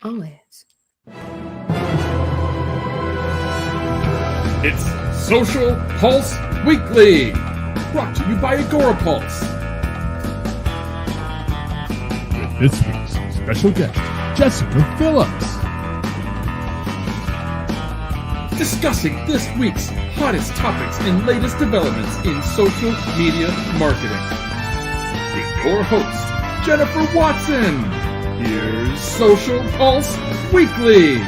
Always. It's Social Pulse Weekly, brought to you by AgoraPulse. With this week's special guest, Jessika Phillips. Discussing this week's hottest topics and latest developments in social media marketing. With your host, Jennifer Watson. Here's Social Pulse Weekly.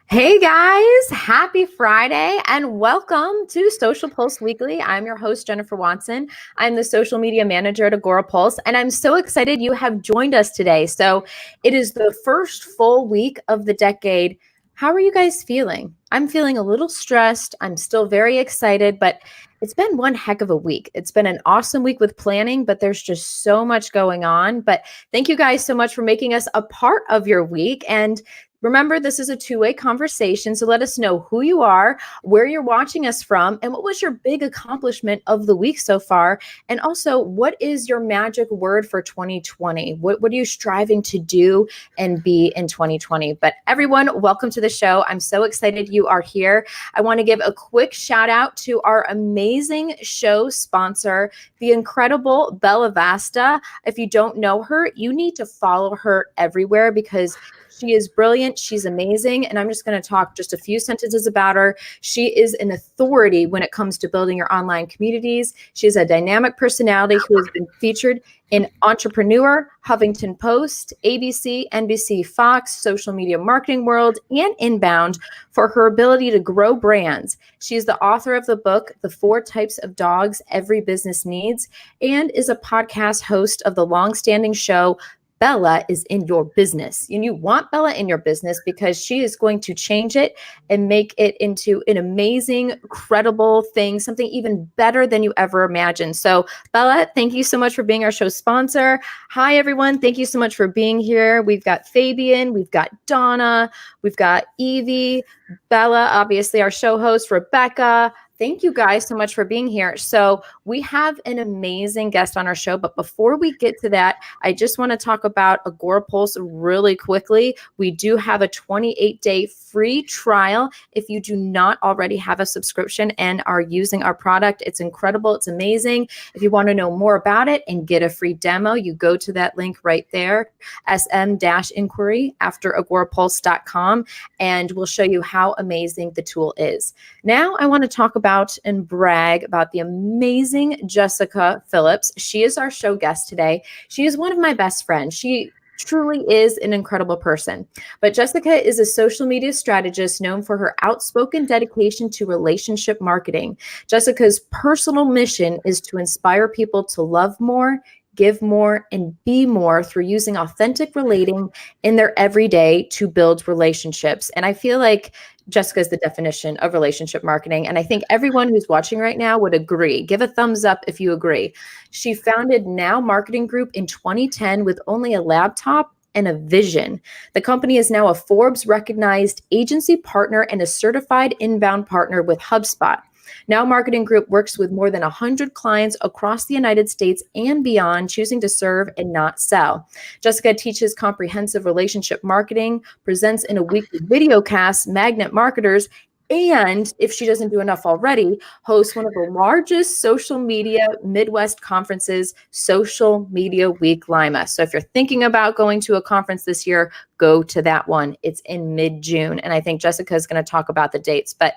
Hey guys, happy Friday and welcome to Social Pulse Weekly. I'm your host, Jennifer Watson. I'm the social media manager at AgoraPulse, and I'm so excited you have joined us today. So it is the first full week of the decade. How are you guys feeling? I'm feeling a little stressed. I'm still very excited, but it's been one heck of a week. It's been an awesome week with planning, but there's just so much going on. But thank you guys so much for making us a part of your week. And remember, this is a two-way conversation, so let us know who you are, where you're watching us from, and what was your big accomplishment of the week so far, and also what is your magic word for 2020? What are you striving to do and be in 2020? But everyone, welcome to the show. I'm so excited you are here. I want to give a quick shout out to our amazing show sponsor, the incredible Bella Vasta. If you don't know her, you need to follow her everywhere because she is brilliant. She's amazing. And I'm just going to talk just a few sentences about her. She is an authority when it comes to building your online communities. She is a dynamic personality who has been featured in Entrepreneur, Huffington Post, ABC, NBC, Fox, Social Media Marketing World, and Inbound for her ability to grow brands. She is the author of the book, The 4 Types of Dogs Every Business Needs, and is a podcast host of the longstanding show, Bella is in your business. And you want Bella in your business because she is going to change it and make it into an amazing, credible thing, something even better than you ever imagined. So Bella, thank you so much for being our show sponsor. Hi, everyone. Thank you so much for being here. We've got Fabian, we've got Donna, we've got Evie, Bella, obviously our show host, Rebecca. Thank you guys so much for being here. So we have an amazing guest on our show, but before we get to that, I just want to talk about AgoraPulse really quickly. We do have a 28-day free trial if you do not already have a subscription and are using our product. It's incredible. It's amazing. If you want to know more about it and get a free demo, you go to that link right there, sm-inquiry after agorapulse.com, and we'll show you how amazing the tool is. Now I want to talk about and brag about the amazing Jessika Phillips. She is our show guest today. She is one of my best friends. She truly is an incredible person. But Jessika is a social media strategist known for her outspoken dedication to relationship marketing. Jessika's personal mission is to inspire people to love more, give more, and be more through using authentic relating in their everyday to build relationships. And I feel like Jessika is the definition of relationship marketing. And I think everyone who's watching right now would agree. Give a thumbs up if you agree. She founded Now Marketing Group in 2010 with only a laptop and a vision. The company is now a Forbes recognized agency partner and a certified inbound partner with HubSpot. Now Marketing Group works with more than 100 clients across the United States and beyond, choosing to serve and not sell. Jessika teaches comprehensive relationship marketing, presents in a weekly video cast, Magnet Marketers, and if she doesn't do enough already, hosts one of the largest social media Midwest conferences, Social Media Week Lima. So if you're thinking about going to a conference this year, go to that one. It's in mid-June. And I think Jessika is going to talk about the dates. But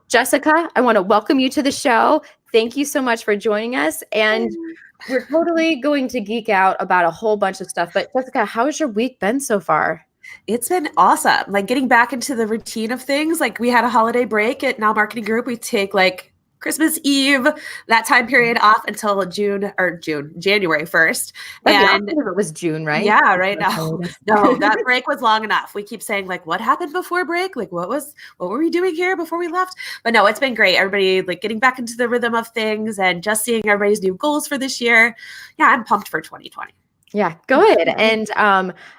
Jessika, I want to welcome you to the show. Thank you so much for joining us. And we're totally going to geek out about a whole bunch of stuff. But Jessika, how has your week been so far? It's been awesome. Like getting back into the routine of things. Like we had a holiday break at Now Marketing Group. We take like Christmas Eve, that time period off until January 1st. And it was June, right? Yeah, right. No, that break was long enough. We keep saying like, what happened before break? Like what were we doing here before we left? But no, it's been great. Everybody like getting back into the rhythm of things and just seeing everybody's new goals for this year. Yeah, I'm pumped for 2020. Yeah, go ahead. And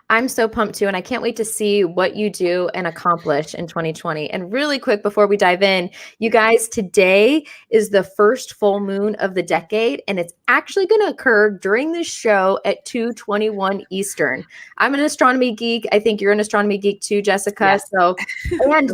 I'm so pumped too, and I can't wait to see what you do and accomplish in 2020. And really quick before we dive in, you guys, today is the first full moon of the decade, and it's actually going to occur during this show at 2:21 Eastern. I'm an astronomy geek. I think you're an astronomy geek too, Jessika. Yes. So, and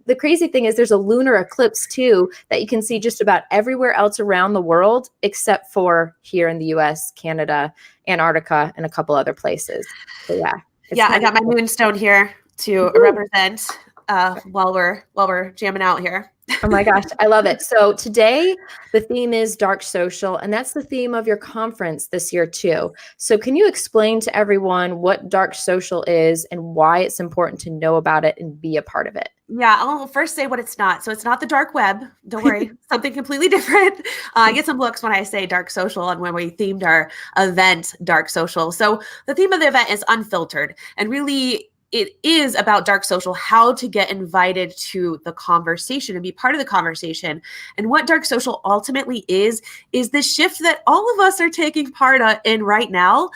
the crazy thing is there's a lunar eclipse too that you can see just about everywhere else around the world except for here in the US, Canada, Antarctica, and a couple other places. So yeah. I got my moonstone here to represent while we're jamming out here. Oh my gosh, I love it. So today the theme is dark social, and that's the theme of your conference this year too. So can you explain to everyone what dark social is and why it's important to know about it and be a part of it? Yeah, I'll first say what it's not. So it's not the dark web. Don't worry, something completely different. I get some looks when I say dark social and when we themed our event dark social. So the theme of the event is unfiltered, and really it is about dark social, how to get invited to the conversation and be part of the conversation. And what dark social ultimately is the shift that all of us are taking part in right now.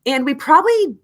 And we probably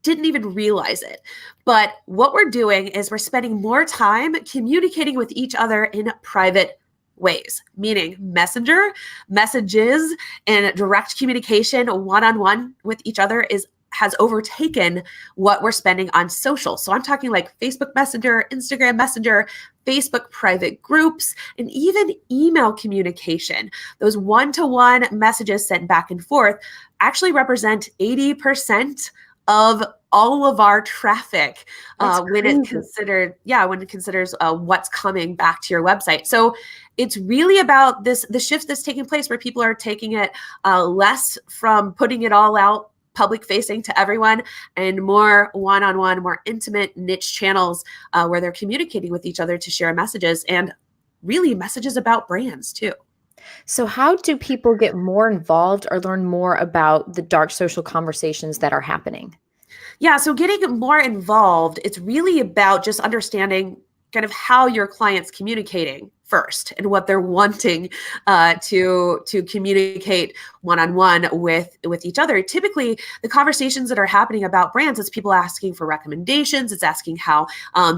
didn't even realize it. But what we're doing is we're spending more time communicating with each other in private ways, meaning messages, and direct communication one-on-one with each other has overtaken what we're spending on social. So I'm talking like Facebook Messenger, Instagram Messenger, Facebook private groups, and even email communication. Those one-to-one messages sent back and forth actually represent 80% of all of our traffic when it considers what's coming back to your website. So it's really about the shift that's taking place where people are taking it less from putting it all out public facing to everyone and more one-on-one, more intimate niche channels where they're communicating with each other to share messages, and really messages about brands too. So how do people get more involved or learn more about the dark social conversations that are happening? Yeah, so getting more involved, it's really about just understanding kind of how your client's communicating first and what they're wanting to communicate one-on-one with each other. Typically, the conversations that are happening about brands is people asking for recommendations. It's asking how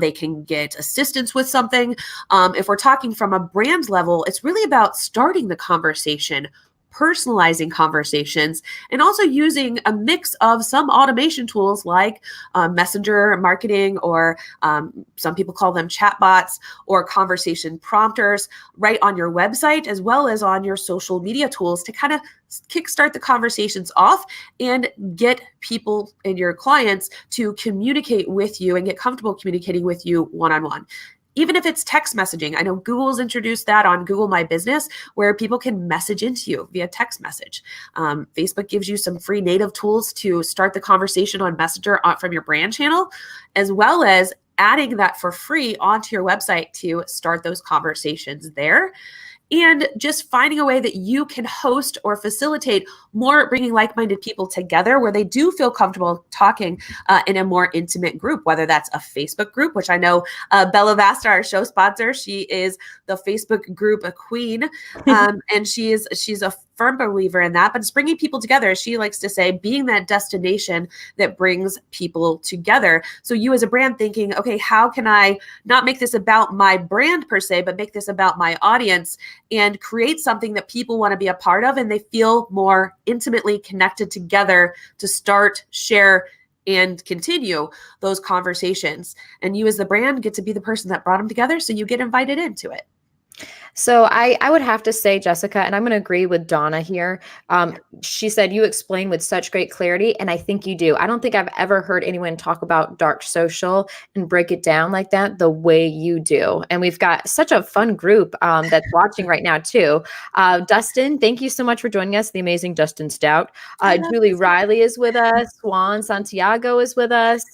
they can get assistance with something. If we're talking from a brand level, it's really about starting the conversation, personalizing conversations, and also using a mix of some automation tools like messenger marketing, or some people call them chatbots, or conversation prompters right on your website, as well as on your social media tools to kind of kickstart the conversations off and get people and your clients to communicate with you and get comfortable communicating with you one-on-one. Even if it's text messaging. I know Google's introduced that on Google My Business, where people can message into you via text message. Facebook gives you some free native tools to start the conversation on Messenger from your brand channel, as well as adding that for free onto your website to start those conversations there. And just finding a way that you can host or facilitate more bringing like-minded people together where they do feel comfortable talking in a more intimate group, whether that's a Facebook group, which I know Bella Vasta, our show sponsor, she is the Facebook group queen, and she's a firm believer in that, but it's bringing people together. She likes to say, being that destination that brings people together. So you as a brand thinking, okay, how can I not make this about my brand per se, but make this about my audience and create something that people want to be a part of and they feel more intimately connected together to start, share, and continue those conversations. And you as the brand get to be the person that brought them together, so you get invited into it. So I would have to say, Jessika, and I'm going to agree with Donna here. She said you explain with such great clarity, and I think you do. I don't think I've ever heard anyone talk about dark social and break it down like that the way you do. And we've got such a fun group that's watching right now too. Dustin, thank you so much for joining us. The amazing Dustin Stout. Julie Riley is with us. Juan Santiago is with us.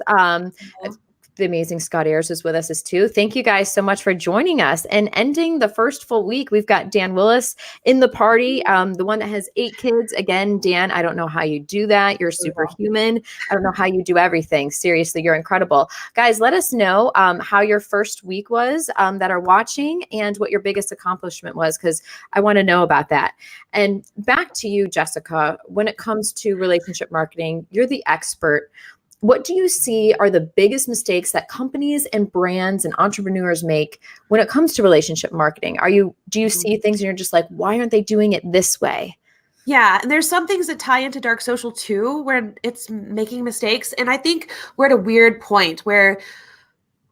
The amazing Scott Ayers is with us as too. Thank you guys so much for joining us. And ending the first full week, we've got Dan Willis in the party, the one that has 8 kids. Again, Dan, I don't know how you do that. You're superhuman. I don't know how you do everything. Seriously, you're incredible. Guys, let us know how your first week was that are watching and what your biggest accomplishment was, because I want to know about that. And back to you, Jessika, when it comes to relationship marketing, you're the expert. what do you see are the biggest mistakes that companies and brands and entrepreneurs make when it comes to relationship marketing? Do you see things and you're just like, why aren't they doing it this way? Yeah, and there's some things that tie into dark social too, where it's making mistakes. And I think we're at a weird point where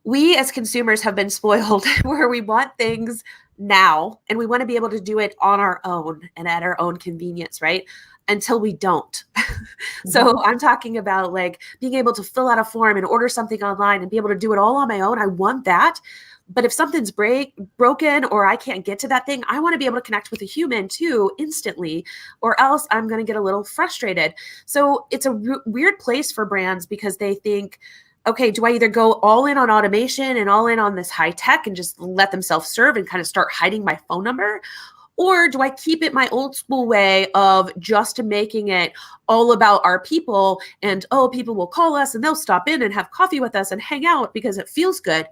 we as consumers have been spoiled, where we want things now and we want to be able to do it on our own and at our own convenience, right? Until we don't. So I'm talking about like being able to fill out a form and order something online and be able to do it all on my own. I want that. But if something's broken or I can't get to that thing, I want to be able to connect with a human too instantly, or else I'm going to get a little frustrated. So it's a weird place for brands because they think, okay, do I either go all in on automation and all in on this high tech and just let them self-serve and kind of start hiding my phone number? Or do I keep it my old school way of just making it all about our people and, oh, people will call us and they'll stop in and have coffee with us and hang out because it feels good.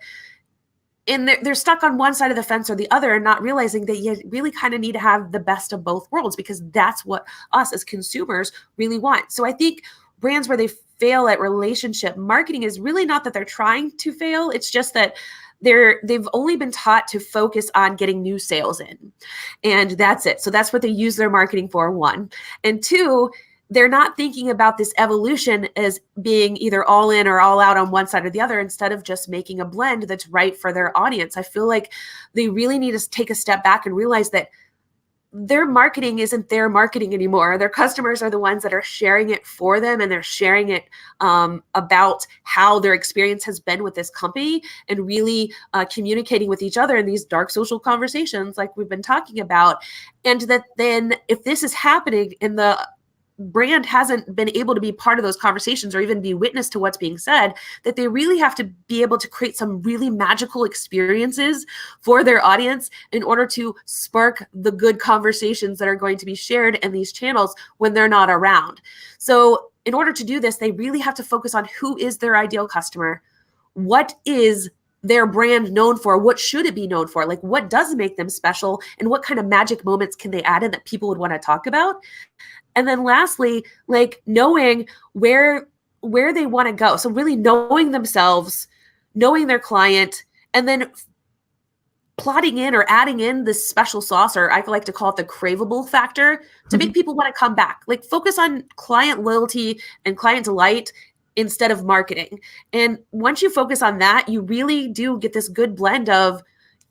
And they're stuck on one side of the fence or the other and not realizing that you really kind of need to have the best of both worlds, because that's what us as consumers really want. So I think brands where they fail at relationship marketing is really not that they're trying to fail. It's just that they've only been taught to focus on getting new sales in, and that's it. So that's what they use their marketing for, one. And two, they're not thinking about this evolution as being either all in or all out on one side or the other, instead of just making a blend that's right for their audience. I feel like they really need to take a step back and realize that their marketing isn't their marketing anymore. Their customers are the ones that are sharing it for them, and they're sharing it about how their experience has been with this company, and really communicating with each other in these dark social conversations like we've been talking about. And that then if this is happening and the brand hasn't been able to be part of those conversations or even be witness to what's being said, that they really have to be able to create some really magical experiences for their audience in order to spark the good conversations that are going to be shared in these channels when they're not around. So in order to do this, they really have to focus on who is their ideal customer, what is their brand known for, what should it be known for, like what does make them special, and what kind of magic moments can they add in that people would want to talk about. And then lastly, like knowing where they want to go. So really knowing themselves, knowing their client, and then plotting in or adding in this special sauce, or I like to call it the craveable factor, to make people want to come back. Like focus on client loyalty and client delight instead of marketing. And once you focus on that, you really do get this good blend of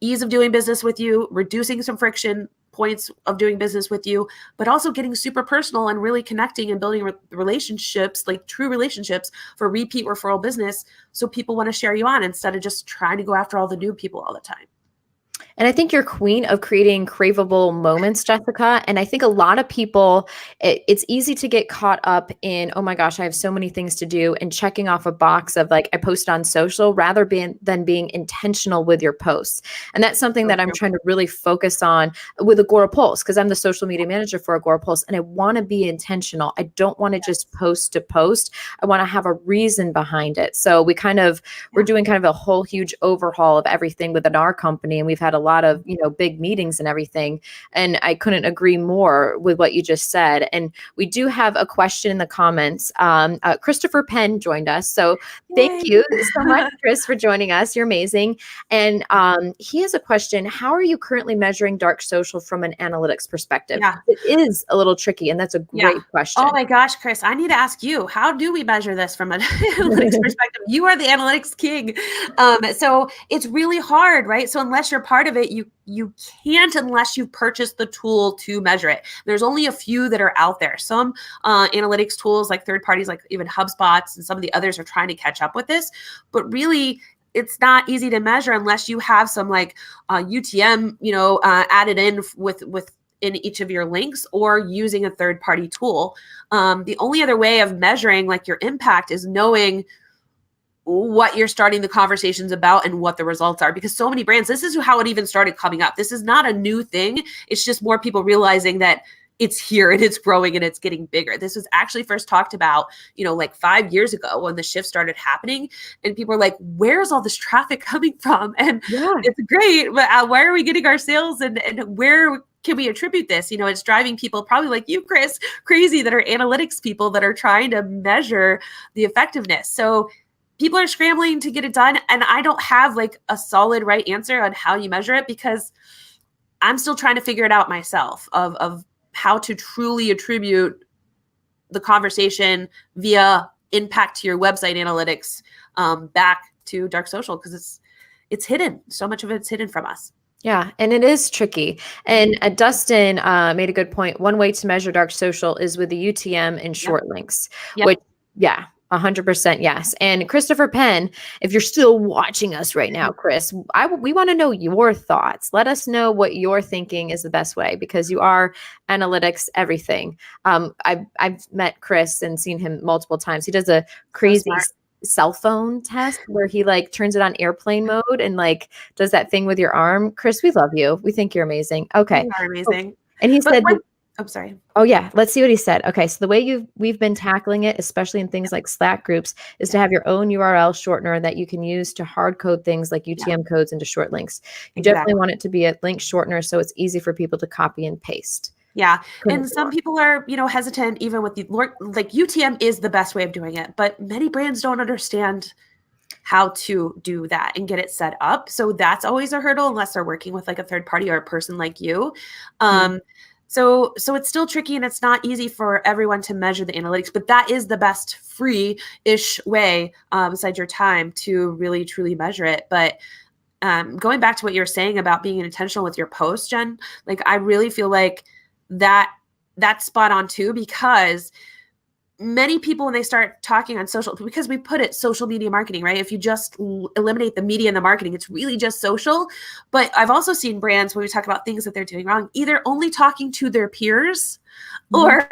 ease of doing business with you, reducing some friction points of doing business with you, but also getting super personal and really connecting and building relationships, like true relationships for repeat referral business. So people want to share you on instead of just trying to go after all the new people all the time. And I think you're queen of creating craveable moments, Jessika. And I think a lot of people, it's easy to get caught up in, oh my gosh, I have so many things to do, and checking off a box of like, I post on social, rather than being intentional with your posts. And that's something that I'm trying to really focus on with Agorapulse, because I'm the social media manager for Agorapulse, and I want to be intentional. I don't want to just post to post. I want to have a reason behind it. So we're doing kind of a whole huge overhaul of everything within our company. And we've had a lot of, big meetings and everything. And I couldn't agree more with what you just said. And we do have a question in the comments. Christopher Penn joined us. So thank you so much, Chris, for joining us. You're amazing. And he has a question. How are you currently measuring dark social from an analytics perspective? Yeah. It is a little tricky, and that's a great question. Oh my gosh, Chris, I need to ask you, how do we measure this from an analytics perspective? You are the analytics king. So it's really hard, right? So unless you're part of it, you can't unless you've purchased the tool to measure it. There's only a few that are out there. Some analytics tools like third parties, like even HubSpots and some of the others, are trying to catch up with this. But really, it's not easy to measure unless you have some like UTM, added in with in each of your links, or using a third party tool. The only other way of measuring like your impact is knowing what you're starting the conversations about and what the results are, because so many brands, this is how it even started coming up. This is not a new thing. It's just more people realizing that it's here and it's growing and it's getting bigger. This was actually first talked about, like 5 years ago when the shift started happening, and people were like, where's all this traffic coming from? And it's great, but where are we getting our sales, and where can we attribute this? It's driving people probably like you, Chris, crazy, that are analytics people that are trying to measure the effectiveness. So people are scrambling to get it done. And I don't have like a solid right answer on how you measure it, because I'm still trying to figure it out myself of how to truly attribute the conversation via impact to your website analytics back to dark social, because it's hidden. So much of it's hidden from us. Yeah, and it is tricky. And Dustin made a good point. One way to measure dark social is with the UTM and short links, which, 100% yes. And Christopher Penn, if you're still watching us right now, Chris, we want to know your thoughts. Let us know what you're thinking is the best way, because you are analytics everything. I've met Chris and seen him multiple times. He does a crazy cell phone test where he like turns it on airplane mode and like does that thing with your arm. Chris, we love you. We think you're amazing. Okay. You are amazing. And he said, I'm sorry. Oh yeah. Let's see what he said. Okay. So the way we've been tackling it, especially in things like Slack groups, is to have your own URL shortener that you can use to hard code things like UTM codes into short links. You definitely want it to be a link shortener so it's easy for people to copy and paste. Yeah. And some people are, hesitant even with like UTM is the best way of doing it, but many brands don't understand how to do that and get it set up. So that's always a hurdle unless they're working with like a third party or a person like you. So it's still tricky and it's not easy for everyone to measure the analytics, but that is the best free-ish way besides your time to really truly measure it. But going back to what you were saying about being intentional with your post, Jen, like I really feel like that's spot on too, because many people, when they start talking on social, because we put it social media marketing, right? If you just eliminate the media and the marketing, it's really just social. But I've also seen brands when we talk about things that they're doing wrong, either only talking to their peers or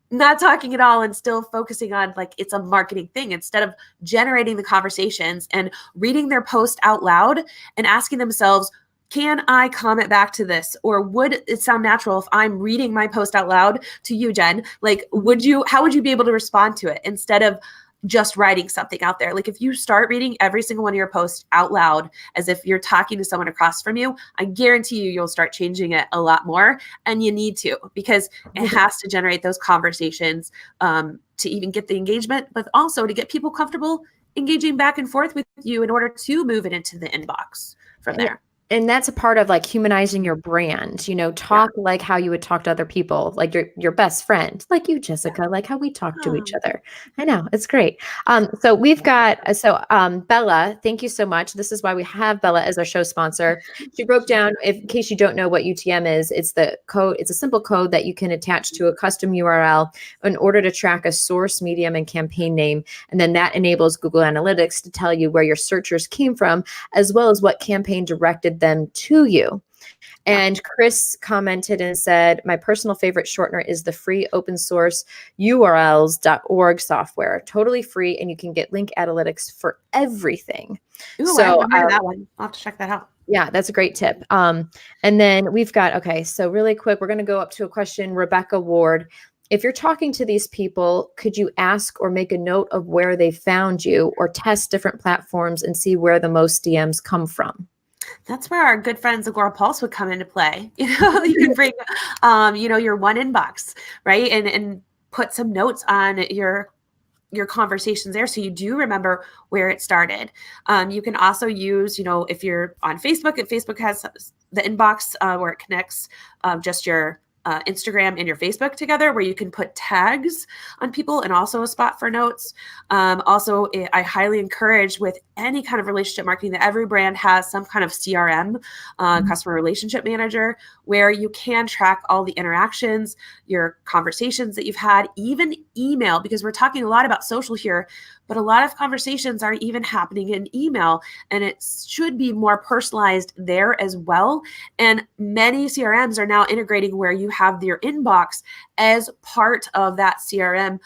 not talking at all and still focusing on like it's a marketing thing instead of generating the conversations and reading their post out loud and asking themselves, can I comment back to this? Or would it sound natural if I'm reading my post out loud to you, Jen? Like, how would you be able to respond to it instead of just writing something out there? Like if you start reading every single one of your posts out loud as if you're talking to someone across from you, I guarantee you'll start changing it a lot more. And you need to, because it has to generate those conversations to even get the engagement, but also to get people comfortable engaging back and forth with you in order to move it into the inbox from there. And that's a part of like humanizing your brand, talk like how you would talk to other people, like your best friend, like you, Jessika, like how we talk to each other. I know, it's great. So we've got, Bella, thank you so much. This is why we have Bella as our show sponsor. She broke down, in case you don't know what UTM is, it's the code, it's a simple code that you can attach to a custom URL in order to track a source, medium, and campaign name. And then that enables Google Analytics to tell you where your searchers came from, as well as what campaign directed them to you. And Chris commented and said, my personal favorite shortener is the free open source urls.org software, totally free, and you can get link analytics for everything. Ooh, so I that one. I'll have to check that out. Yeah, that's a great tip. And then we've got, so really quick, we're going to go up to a question. Rebecca Ward, if you're talking to these people, could you ask or make a note of where they found you or test different platforms and see where the most DMs come from? That's where our good friends Agora Pulse would come into play. You can bring, your one inbox, right? And put some notes on your conversations there, so you do remember where it started. You can also use, if you're on Facebook, if Facebook has the inbox where it connects just your Instagram and your Facebook together, where you can put tags on people and also a spot for notes. Also, I highly encourage with any kind of relationship marketing that every brand has some kind of CRM, customer relationship manager, where you can track all the interactions, your conversations that you've had, even email, because we're talking a lot about social here, but a lot of conversations are even happening in email, and it should be more personalized there as well. And many CRMs are now integrating where you have your inbox as part of that CRM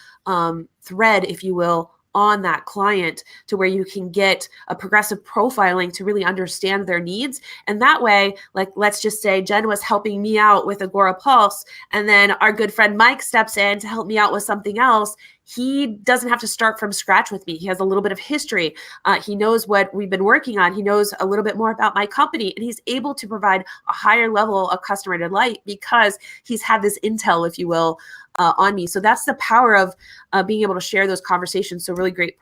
thread, if you will, on that client, to where you can get a progressive profiling to really understand their needs. And that way, like, let's just say Jen was helping me out with Agora Pulse, and then our good friend Mike steps in to help me out with something else. he doesn't have to start from scratch with me. He has a little bit of history. He knows what we've been working on. He knows a little bit more about my company, and he's able to provide a higher level of customer delight because he's had this intel, if you will, on me. So that's the power of being able to share those conversations. So really great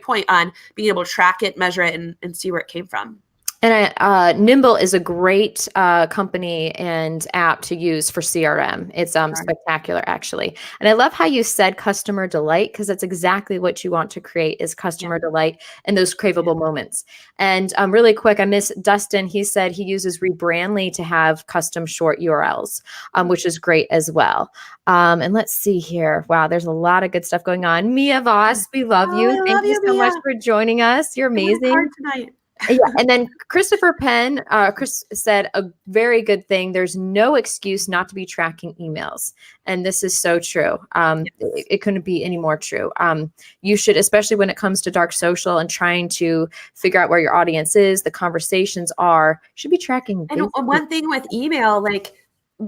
point on being able to track it, measure it, and see where it came from. And Nimble is a great company and app to use for CRM. It's spectacular, actually. And I love how you said customer delight, because that's exactly what you want to create is customer delight and those craveable moments. And really quick, I miss Dustin. He said he uses Rebrandly to have custom short URLs, which is great as well. And let's see here. Wow, there's a lot of good stuff going on. Mia Voss, we love you. Thank you so much for joining us. You're amazing. Tonight. Yeah, and then Christopher Penn, Chris said a very good thing. There's no excuse not to be tracking emails, and this is so true. It couldn't be any more true. You should, especially when it comes to dark social and trying to figure out where your audience is, the conversations are, should be tracking. And one thing with email, like,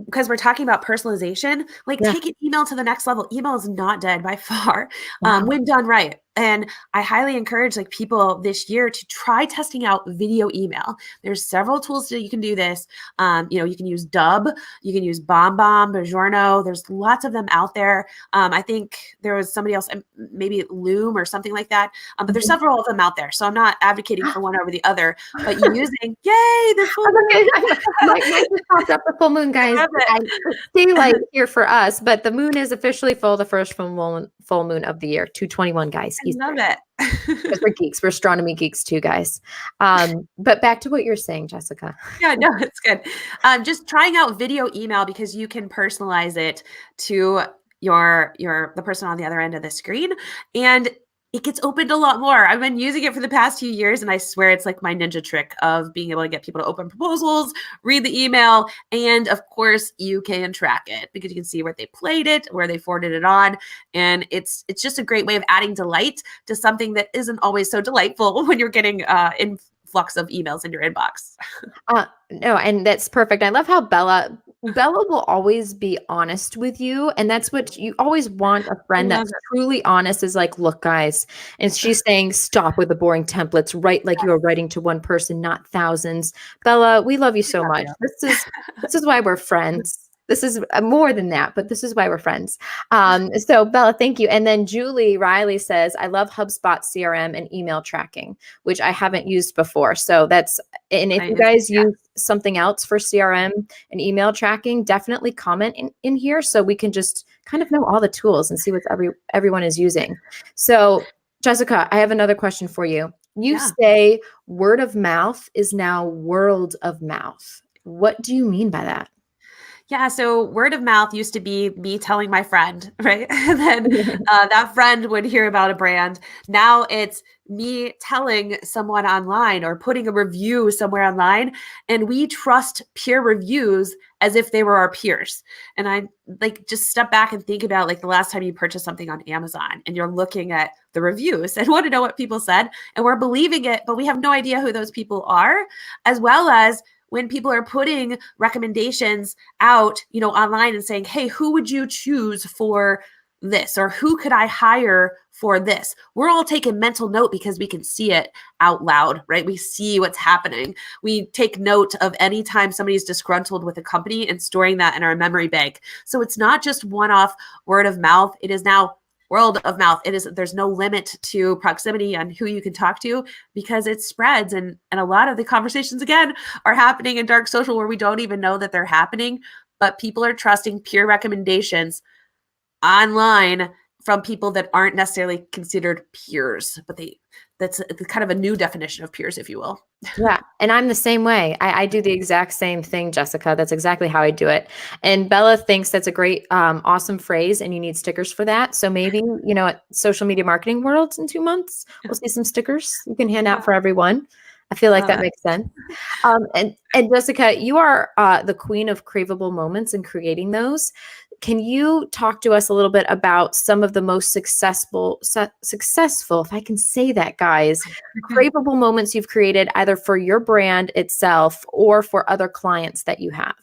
because we're talking about personalization, like take an email to the next level. Email is not dead by far, when done right. And I highly encourage like people this year to try testing out video email. There's several tools that you can do this. You can use Dub, you can use BombBomb, Buongiorno. There's lots of them out there. I think there was somebody else, maybe Loom or something like that. But there's several of them out there. So I'm not advocating for one over the other, but using, yay, the full moon. Mike just popped up the full moon, guys. I daylight here for us, but the moon is officially full, the first full moon of the year, 2/21, guys. I love it. Because we're geeks. We're astronomy geeks too, guys. But back to what you're saying, Jessika. Yeah, no, it's good. Just trying out video email because you can personalize it to the person on the other end of the screen, and it gets opened a lot more. I've been using it for the past few years, and I swear it's like my ninja trick of being able to get people to open proposals, read the email, and of course you can track it because you can see where they played it, where they forwarded it on, and it's just a great way of adding delight to something that isn't always so delightful when you're getting influx of emails in your inbox. No, and that's perfect. I love how Bella will always be honest with you. And that's what you always want, a friend that's truly honest, is like, look, guys. And she's saying, stop with the boring templates, write like you are writing to one person, not thousands. Bella, we love you so much. This is why we're friends. This is more than that, but this is why we're friends. So Bella, thank you. And then Julie Riley says, I love HubSpot CRM and email tracking, which I haven't used before. So and if you guys use something else for CRM and email tracking, definitely comment in here so we can just kind of know all the tools and see what everyone is using. So Jessika, I have another question for you. You say word of mouth is now world of mouth. What do you mean by that? Yeah, so word of mouth used to be me telling my friend, right? And then that friend would hear about a brand. Now it's me telling someone online or putting a review somewhere online, and we trust peer reviews as if they were our peers. And I like just step back and think about like the last time you purchased something on Amazon and you're looking at the reviews and want to know what people said, and we're believing it, but we have no idea who those people are, as well as when people are putting recommendations out, online and saying, hey, who would you choose for this? Or who could I hire for this? We're all taking mental note because we can see it out loud, right? We see what's happening. We take note of any time somebody's disgruntled with a company and storing that in our memory bank. So it's not just one-off word of mouth. It is now world of mouth. There's no limit to proximity on who you can talk to because it spreads. And a lot of the conversations, again, are happening in dark social where we don't even know that they're happening, but people are trusting peer recommendations online from people that aren't necessarily considered peers, but that's kind of a new definition of peers, if you will. Yeah. And I'm the same way. I do the exact same thing, Jessika. That's exactly how I do it. And Bella thinks that's a great, awesome phrase, and you need stickers for that. So maybe, at Social Media Marketing Worlds in 2 months, we'll see some stickers you can hand out for everyone. I feel like that makes sense. And Jessika, you are the queen of craveable moments and creating those. Can you talk to us a little bit about some of the most successful, if I can say that, guys, craveable moments you've created either for your brand itself or for other clients that you have?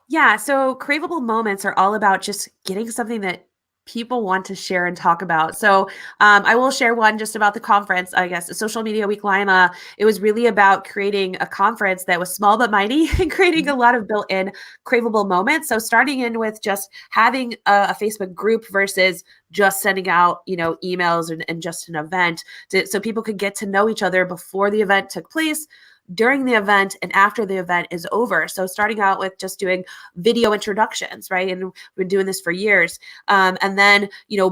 Yeah. So craveable moments are all about just getting something that people want to share and talk about. So I will share one just about the conference, I guess, Social Media Week Lima. It was really about creating a conference that was small but mighty and creating a lot of built-in craveable moments. So starting in with just having a Facebook group versus just sending out, emails and just an event so people could get to know each other before the event took place, during the event, and after the event is over. So starting out with just doing video introductions, right? And we've been doing this for years. And then,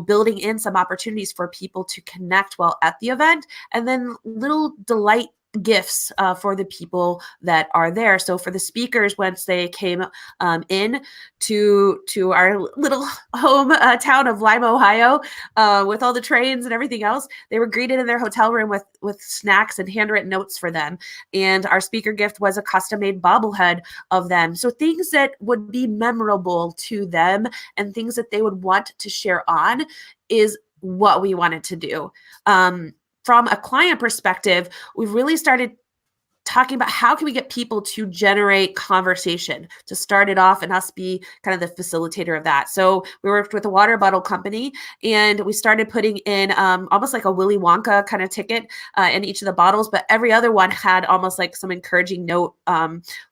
building in some opportunities for people to connect while at the event, and then little delight gifts for the people that are there. So for the speakers, once they came in to our little home town of Lima, Ohio, with all the trains and everything else, they were greeted in their hotel room with snacks and handwritten notes for them. And our speaker gift was a custom-made bobblehead of them. So things that would be memorable to them and things that they would want to share on is what we wanted to do. From a client perspective, we've really started talking about how can we get people to generate conversation, to start it off and us be kind of the facilitator of that. So we worked with a water bottle company, and we started putting in almost like a Willy Wonka kind of ticket in each of the bottles, but every other one had almost like some encouraging note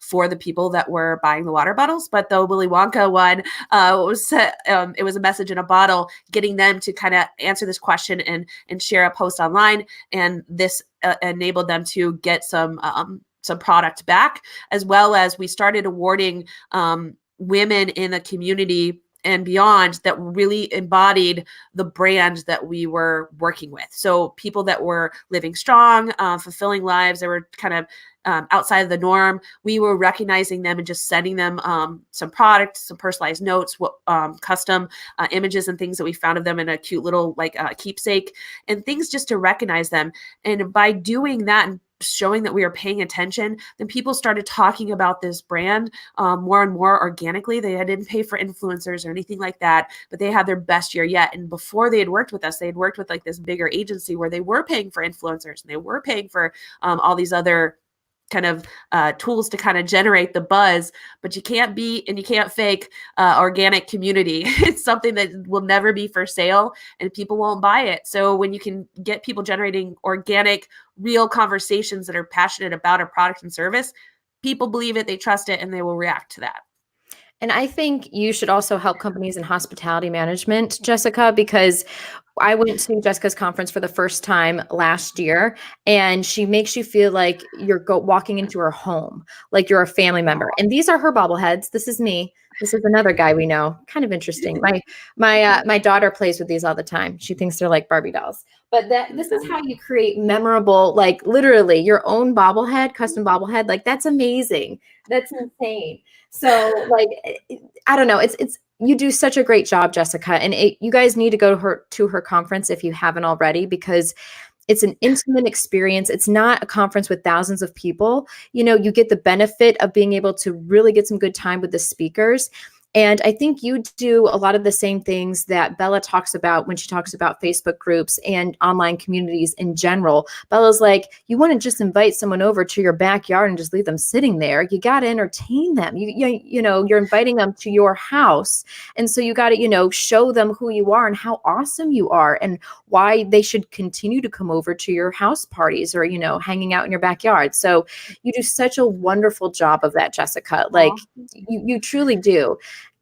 for the people that were buying the water bottles. But the Willy Wonka one it was a message in a bottle, getting them to kind of answer this question and share a post online, and this enabled them to get some product back, as well as we started awarding women in the community and beyond that really embodied the brand that we were working with. So people that were living strong, fulfilling lives, that were kind of outside of the norm, we were recognizing them and just sending them some products, some personalized notes, custom images and things that we found of them in a cute little keepsake, and things just to recognize them. And by doing that and showing that we are paying attention, then people started talking about this brand more and more organically. They didn't pay for influencers or anything like that, but they had their best year yet. And before they had worked with us, they had worked with like this bigger agency where they were paying for influencers and they were paying for all these other kind of tools to kind of generate the buzz, but you can't beat and you can't fake organic community. It's something that will never be for sale and people won't buy it. So when you can get people generating organic, real conversations that are passionate about a product and service, people believe it, they trust it, and they will react to that. And I think you should also help companies in hospitality management, Jessika, because I went to Jessica's conference for the first time last year, and she makes you feel like you're walking into her home, like you're a family member. And these are her bobbleheads. This is me. This is another guy we know. Kind of interesting. My daughter plays with these all the time. She thinks they're like Barbie dolls. But this is how you create memorable, like literally your own bobblehead, custom bobblehead. Like that's amazing. That's insane. So like, I don't know. It's you do such a great job, Jessika, and you guys need to go to her conference if you haven't already, because it's an intimate experience. It's not a conference with thousands of people. You get the benefit of being able to really get some good time with the speakers. And I think you do a lot of the same things that Bella talks about when she talks about Facebook groups and online communities in general. Bella's like, you want to just invite someone over to your backyard and just leave them sitting there. You got to entertain them. You're inviting them to your house. And so you got to, show them who you are and how awesome you are and why they should continue to come over to your house parties or, hanging out in your backyard. So you do such a wonderful job of that, Jessika. Like you truly do.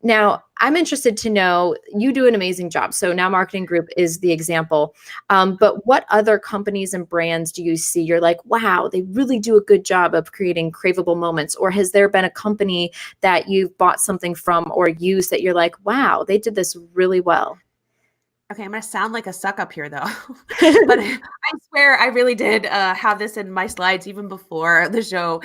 Now, I'm interested to know, you do an amazing job. So Now Marketing Group is the example. But what other companies and brands do you see? You're like, wow, they really do a good job of creating craveable moments. Or has there been a company that you've bought something from or used that you're like, wow, they did this really well? Okay, I'm going to sound like a suck up here, though. But I swear I really did have this in my slides even before the show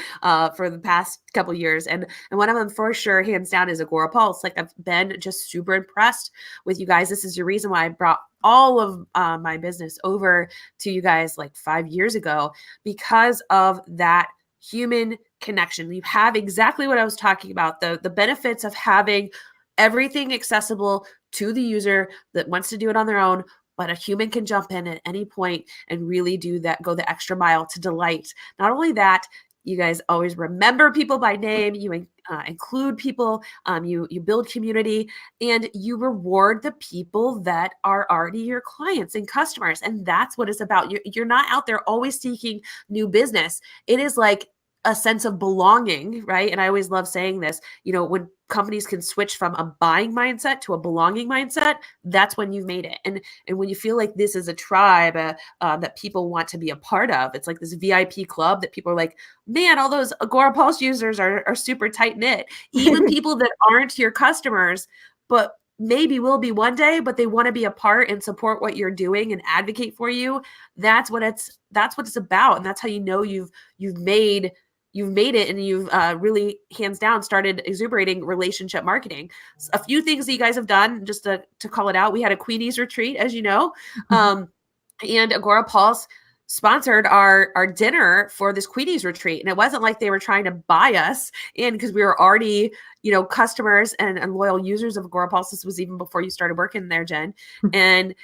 for the past couple years. And one of them for sure, hands down, is Agora Pulse. Like, I've been just super impressed with you guys. This is the reason why I brought all of my business over to you guys like 5 years ago, because of that human connection. You have exactly what I was talking about, the benefits of having everything accessible to the user that wants to do it on their own, but a human can jump in at any point and really do that, go the extra mile to delight. Not only that, You guys always remember people by name. You include people. You build community, and you reward the people that are already your clients and customers. And that's what it's about. You're not out there always seeking new business. It is like a sense of belonging, right? And I always love saying this, when companies can switch from a buying mindset to a belonging mindset, that's when you've made it. And when you feel like this is a tribe that people want to be a part of, it's like this VIP club that people are like, man, all those Agora Pulse users are super tight knit. Even people that aren't your customers, but maybe will be one day, but they want to be a part and support what you're doing and advocate for you. That's what it's about. And that's how you've made it, and you've really hands down started exuberating relationship marketing. A few things that you guys have done, just to call it out. We had a Queenies retreat, as you know, and Agora Pulse sponsored our dinner for this Queenies retreat. And it wasn't like they were trying to buy us in, because we were already, customers and loyal users of Agora Pulse. This was even before you started working there, Jen. And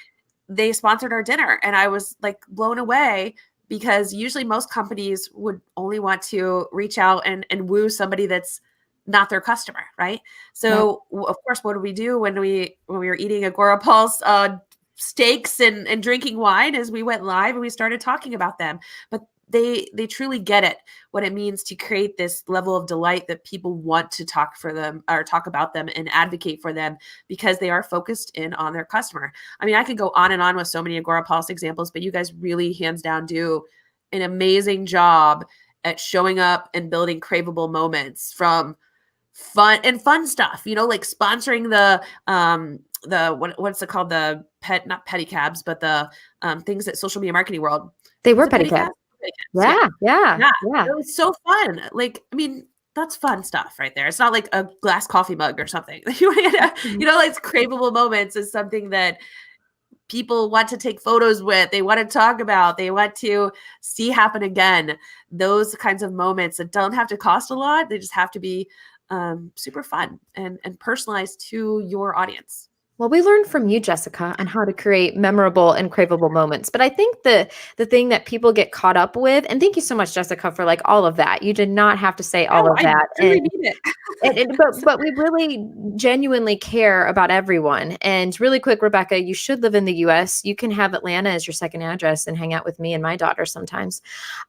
they sponsored our dinner, and I was like blown away, because usually most companies would only want to reach out and woo somebody that's not their customer, right? So of course, what do we do when we were eating Agora Pulse steaks and drinking wine? As we went live and we started talking about them. But they truly get it, what it means to create this level of delight that people want to talk about them and advocate for them, because they are focused in on their customer. I mean, I could go on and on with so many Agora Pulse examples, but you guys really hands down do an amazing job at showing up and building craveable moments, from fun stuff, like sponsoring what's it called? Not pedicabs, but the things that social media marketing world. They were pedicabs. Yeah. It was so fun. Like, I mean, that's fun stuff right there. It's not like a glass coffee mug or something. Like craveable moments is something that people want to take photos with. They want to talk about. They want to see happen again. Those kinds of moments that don't have to cost a lot. They just have to be super fun and personalized to your audience. Well, we learned from you, Jessika, on how to create memorable and craveable moments. But I think the thing that people get caught up with, and thank you so much, Jessika, for like all of that. You did not have to say all of that. I really need it. but we really genuinely care about everyone. And really quick, Rebecca, you should live in the US. You can have Atlanta as your second address and hang out with me and my daughter sometimes.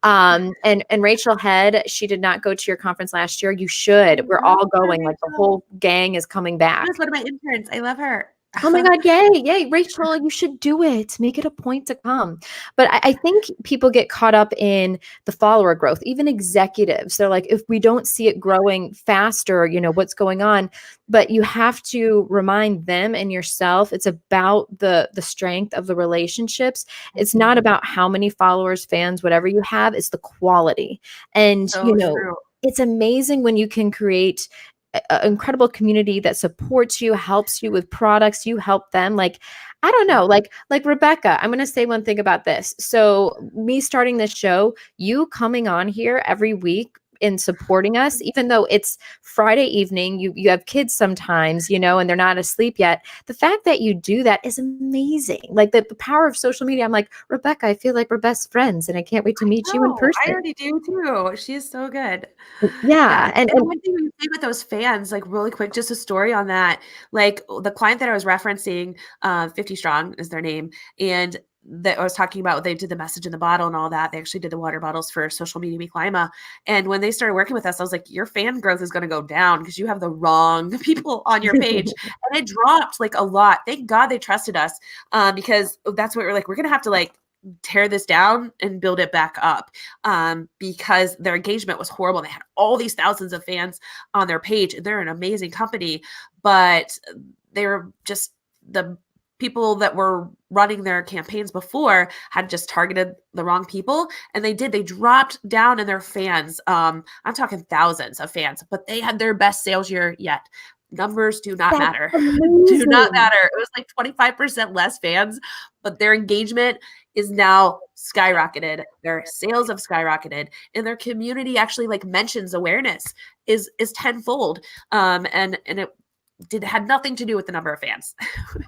And Rachel Head, she did not go to your conference last year. You should. We're all going. Like the whole gang is coming back. That's one of my interns. I love her. Oh my God, yay, Rachel, you should do it. Make it a point to come. But I think people get caught up in the follower growth, even executives. They're like, if we don't see it growing faster, what's going on? But you have to remind them and yourself, it's about the strength of the relationships. It's not about how many followers, fans, whatever you have, it's the quality. And, true. It's amazing when you can create an incredible community that supports you, helps you with products, you help them. Like, I don't know, like Rebecca, I'm going to say one thing about this. So me starting this show, you coming on here every week in supporting us, even though it's Friday evening, you have kids sometimes, and they're not asleep yet. The fact that you do that is amazing. Like the power of social media. I'm like, Rebecca, I feel like we're best friends and I can't wait to meet you in person. I already do too. She's so good. Yeah. And one thing we say with those fans, like really quick, just a story on that. Like the client that I was referencing, 50 Strong is their name. And that I was talking about, they did the message in the bottle and all that. They actually did the water bottles for Social Media Week Lima. And when they started working with us, I was like, your fan growth is going to go down because you have the wrong people on your page. And it dropped like a lot. Thank God they trusted us, because that's what we're like, we're going to have to like tear this down and build it back up, because their engagement was horrible. They had all these thousands of fans on their page. They're an amazing company, but they were just the people that were running their campaigns before had just targeted the wrong people. And they dropped down in their fans. I'm talking thousands of fans, but they had their best sales year yet. Numbers do not matter. Do not matter. It was like 25% less fans, but their engagement is now skyrocketed. Their sales have skyrocketed, and their community actually like mentions awareness is tenfold. And had nothing to do with the number of fans.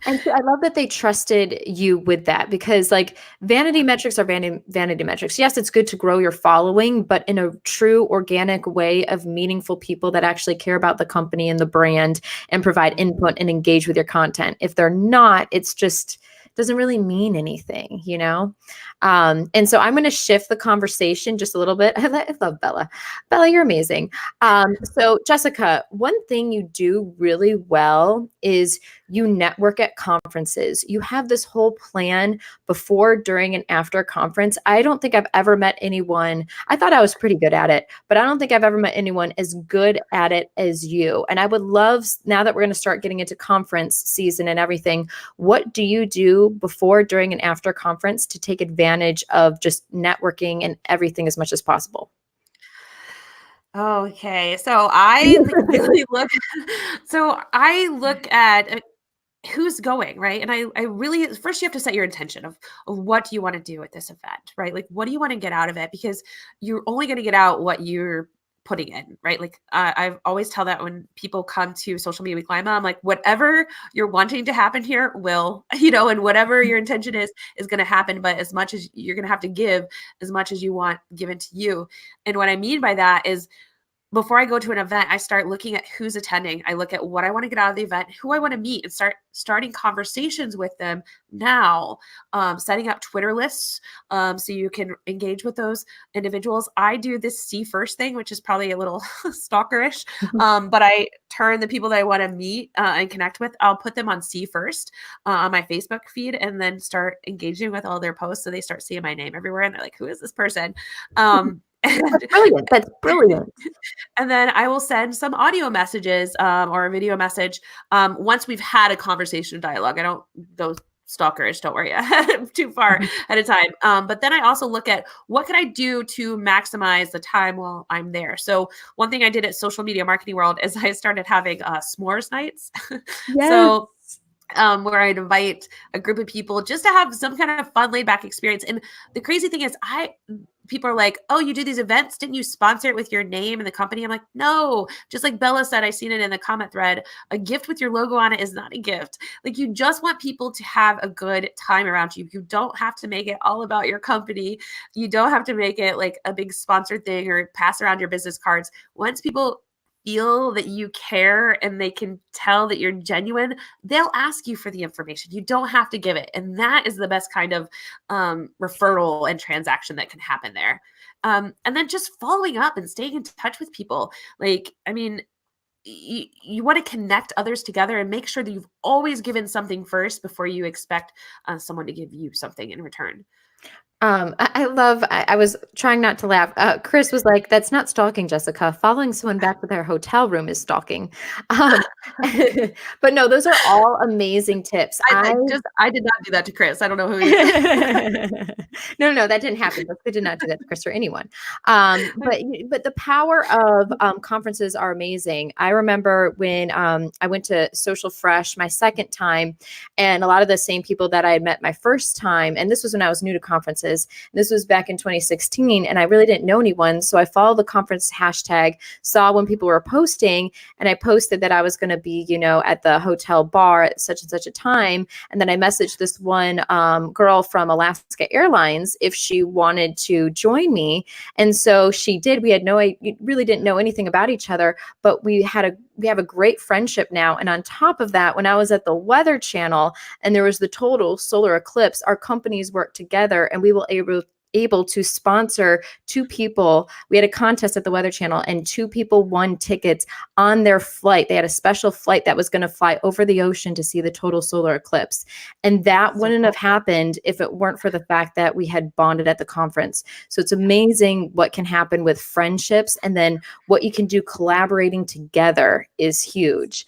And so I love that they trusted you with that, because like vanity metrics are vanity metrics. Yes, it's good to grow your following, but in a true organic way of meaningful people that actually care about the company and the brand and provide input and engage with your content. If they're not, it's just doesn't really mean anything, you know? And so I'm going to shift the conversation just a little bit. I love Bella. Bella, you're amazing. So Jessika, one thing you do really well is you network at conferences. You have this whole plan before, during, and after a conference. I don't think I've ever met anyone. I thought I was pretty good at it, but I don't think I've ever met anyone as good at it as you. And I would love, now that we're going to start getting into conference season and everything, what do you do before, during, and after conference to take advantage of just networking and everything as much as possible? Okay, so I really look. So I look at who's going, right? And I really, first you have to set your intention of what do you want to do at this event, right? Like, what do you want to get out of it? Because you're only going to get out what you're putting in, right? Like, I've always tell that when people come to Social Media Week Lima, I'm like, whatever you're wanting to happen here will, and whatever your intention is going to happen. But as much as you're going to have to give, as much as you want given to you. And what I mean by that is, before I go to an event, I start looking at who's attending. I look at what I want to get out of the event, who I want to meet, and starting conversations with them now, setting up Twitter lists so you can engage with those individuals. I do this see first thing, which is probably a little stalkerish, but I turn the people that I want to meet and connect with, I'll put them on see first on my Facebook feed, and then start engaging with all their posts. So they start seeing my name everywhere and they're like, who is this person? That's brilliant. That's brilliant. And then I will send some audio messages or a video message once we've had a conversation dialogue. Those stalkers, don't worry, too far at a time. But then I also look at what can I do to maximize the time while I'm there. So one thing I did at Social Media Marketing World is I started having s'mores nights. Yes. So where I'd invite a group of people just to have some kind of fun, laid back experience. And the crazy thing is people are like, oh, you do these events. Didn't you sponsor it with your name and the company? I'm like, no, just like Bella said, I seen it in the comment thread. A gift with your logo on it is not a gift. Like, you just want people to have a good time around you. You don't have to make it all about your company. You don't have to make it like a big sponsored thing or pass around your business cards. Once people feel that you care and they can tell that you're genuine, they'll ask you for the information. You don't have to give it. And that is the best kind of referral and transaction that can happen there. And then just following up and staying in touch with people. Like, I mean, you want to connect others together and make sure that you've always given something first before you expect someone to give you something in return. I was trying not to laugh. Chris was like, that's not stalking, Jessika. Following someone back to their hotel room is stalking. But no, those are all amazing tips. I did not do that to Chris. I don't know who he is. No, that didn't happen. I did not do that to Chris or anyone. But the power of conferences are amazing. I remember when I went to Social Fresh my second time, and a lot of the same people that I had met my first time, and this was when I was new to conferences. This was back in 2016, and I really didn't know anyone. So I followed the conference hashtag, saw when people were posting, and I posted that I was going to be, at the hotel bar at such and such a time. And then I messaged this one girl from Alaska Airlines if she wanted to join me. And so she did. We really didn't know anything about each other, but we have a great friendship now. And on top of that, when I was at the Weather Channel and there was the total solar eclipse, our companies worked together and we were able to sponsor 2 people. We had a contest at the Weather Channel and 2 people won tickets on their flight. They had a special flight that was going to fly over the ocean to see the total solar eclipse. And that wouldn't have happened if it weren't for the fact that we had bonded at the conference. So it's amazing what can happen with friendships, and then what you can do collaborating together is huge.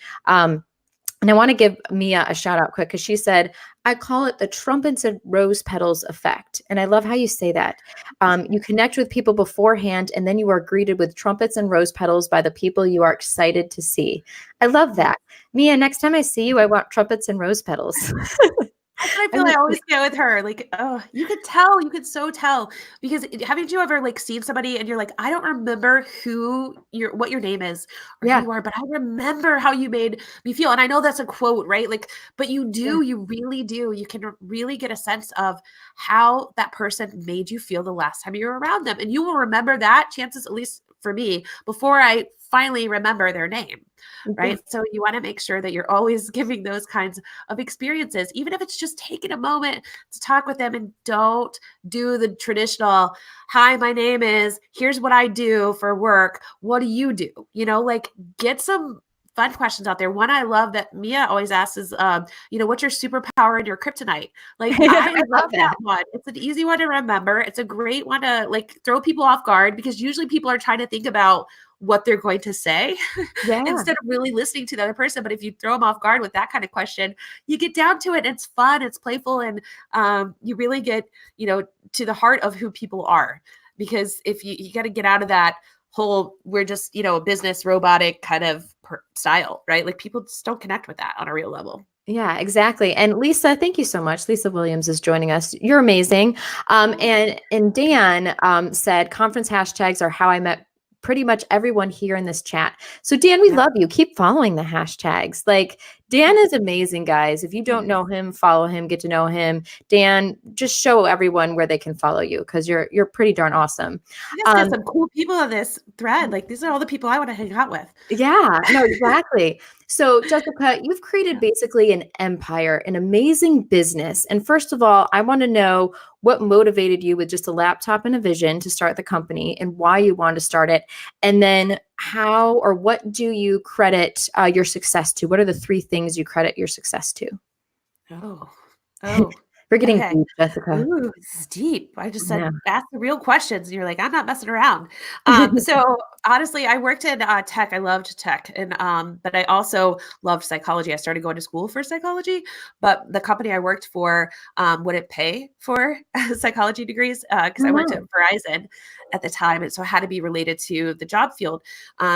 And I want to give Mia a shout out quick, because she said, I call it the trumpets and rose petals effect. And I love how you say that. You connect with people beforehand, and then you are greeted with trumpets and rose petals by the people you are excited to see. I love that. Mia, next time I see you, I want trumpets and rose petals. That's what I feel And I always get with her. Like, oh, you could tell, you could so tell. Because haven't you ever like seen somebody and you're like, I don't remember what your name is or who yeah, you are, but I remember how you made me feel. And I know that's a quote, right? Like, but yeah, you really do. You can really get a sense of how that person made you feel the last time you were around them. And you will remember that, chances, at least for me, before I finally remember their name. yeah. Right. So you want to make sure that you're always giving those kinds of experiences, even if it's just taking a moment to talk with them, and don't do the traditional, hi, my name is, here's what I do for work. What do you do? Like, get some fun questions out there. One I love that Mia always asks is, what's your superpower and your kryptonite? Like, I I love love that. that one. It's an easy one to remember. It's a great one to like throw people off guard, because usually people are trying to think about what they're going to say Yeah. instead of really listening to the other person. But if you throw them off guard with that kind of question, you get down to it. And it's fun, it's playful, and you really get, to the heart of who people are. Because if you got to get out of that whole, we're just, a business robotic kind of style, right? Like, people just don't connect with that on a real level. Yeah, exactly. And Lisa, thank you so much. Lisa Williams is joining us. You're amazing. And Dan said conference hashtags are how I met pretty much everyone here in this chat. So Dan, we Yeah. love you. Keep following the hashtags. Like, Dan is amazing, guys. If you don't know him, follow him, get to know him. Dan, just show everyone where they can follow you, because you're pretty darn awesome. You just got some cool people on this thread. Like, these are all the people I want to hang out with. Yeah, no, exactly. So, Jessika, you've created basically an empire, an amazing business. And first of all, I want to know what motivated you with just a laptop and a vision to start the company, and why you wanted to start it. And then how or what do you credit your success to? What are the 3 things you credit your success to? Oh, We're getting okay. deep, Jessika. Ooh, it's deep. I just Yeah. said, ask the real questions. And you're like, I'm not messing around. So honestly, I worked in tech. I loved tech. And, but I also loved psychology. I started going to school for psychology, but the company I worked for wouldn't pay for psychology degrees because I worked at No. Verizon at the time. And so I had to be related to the job field.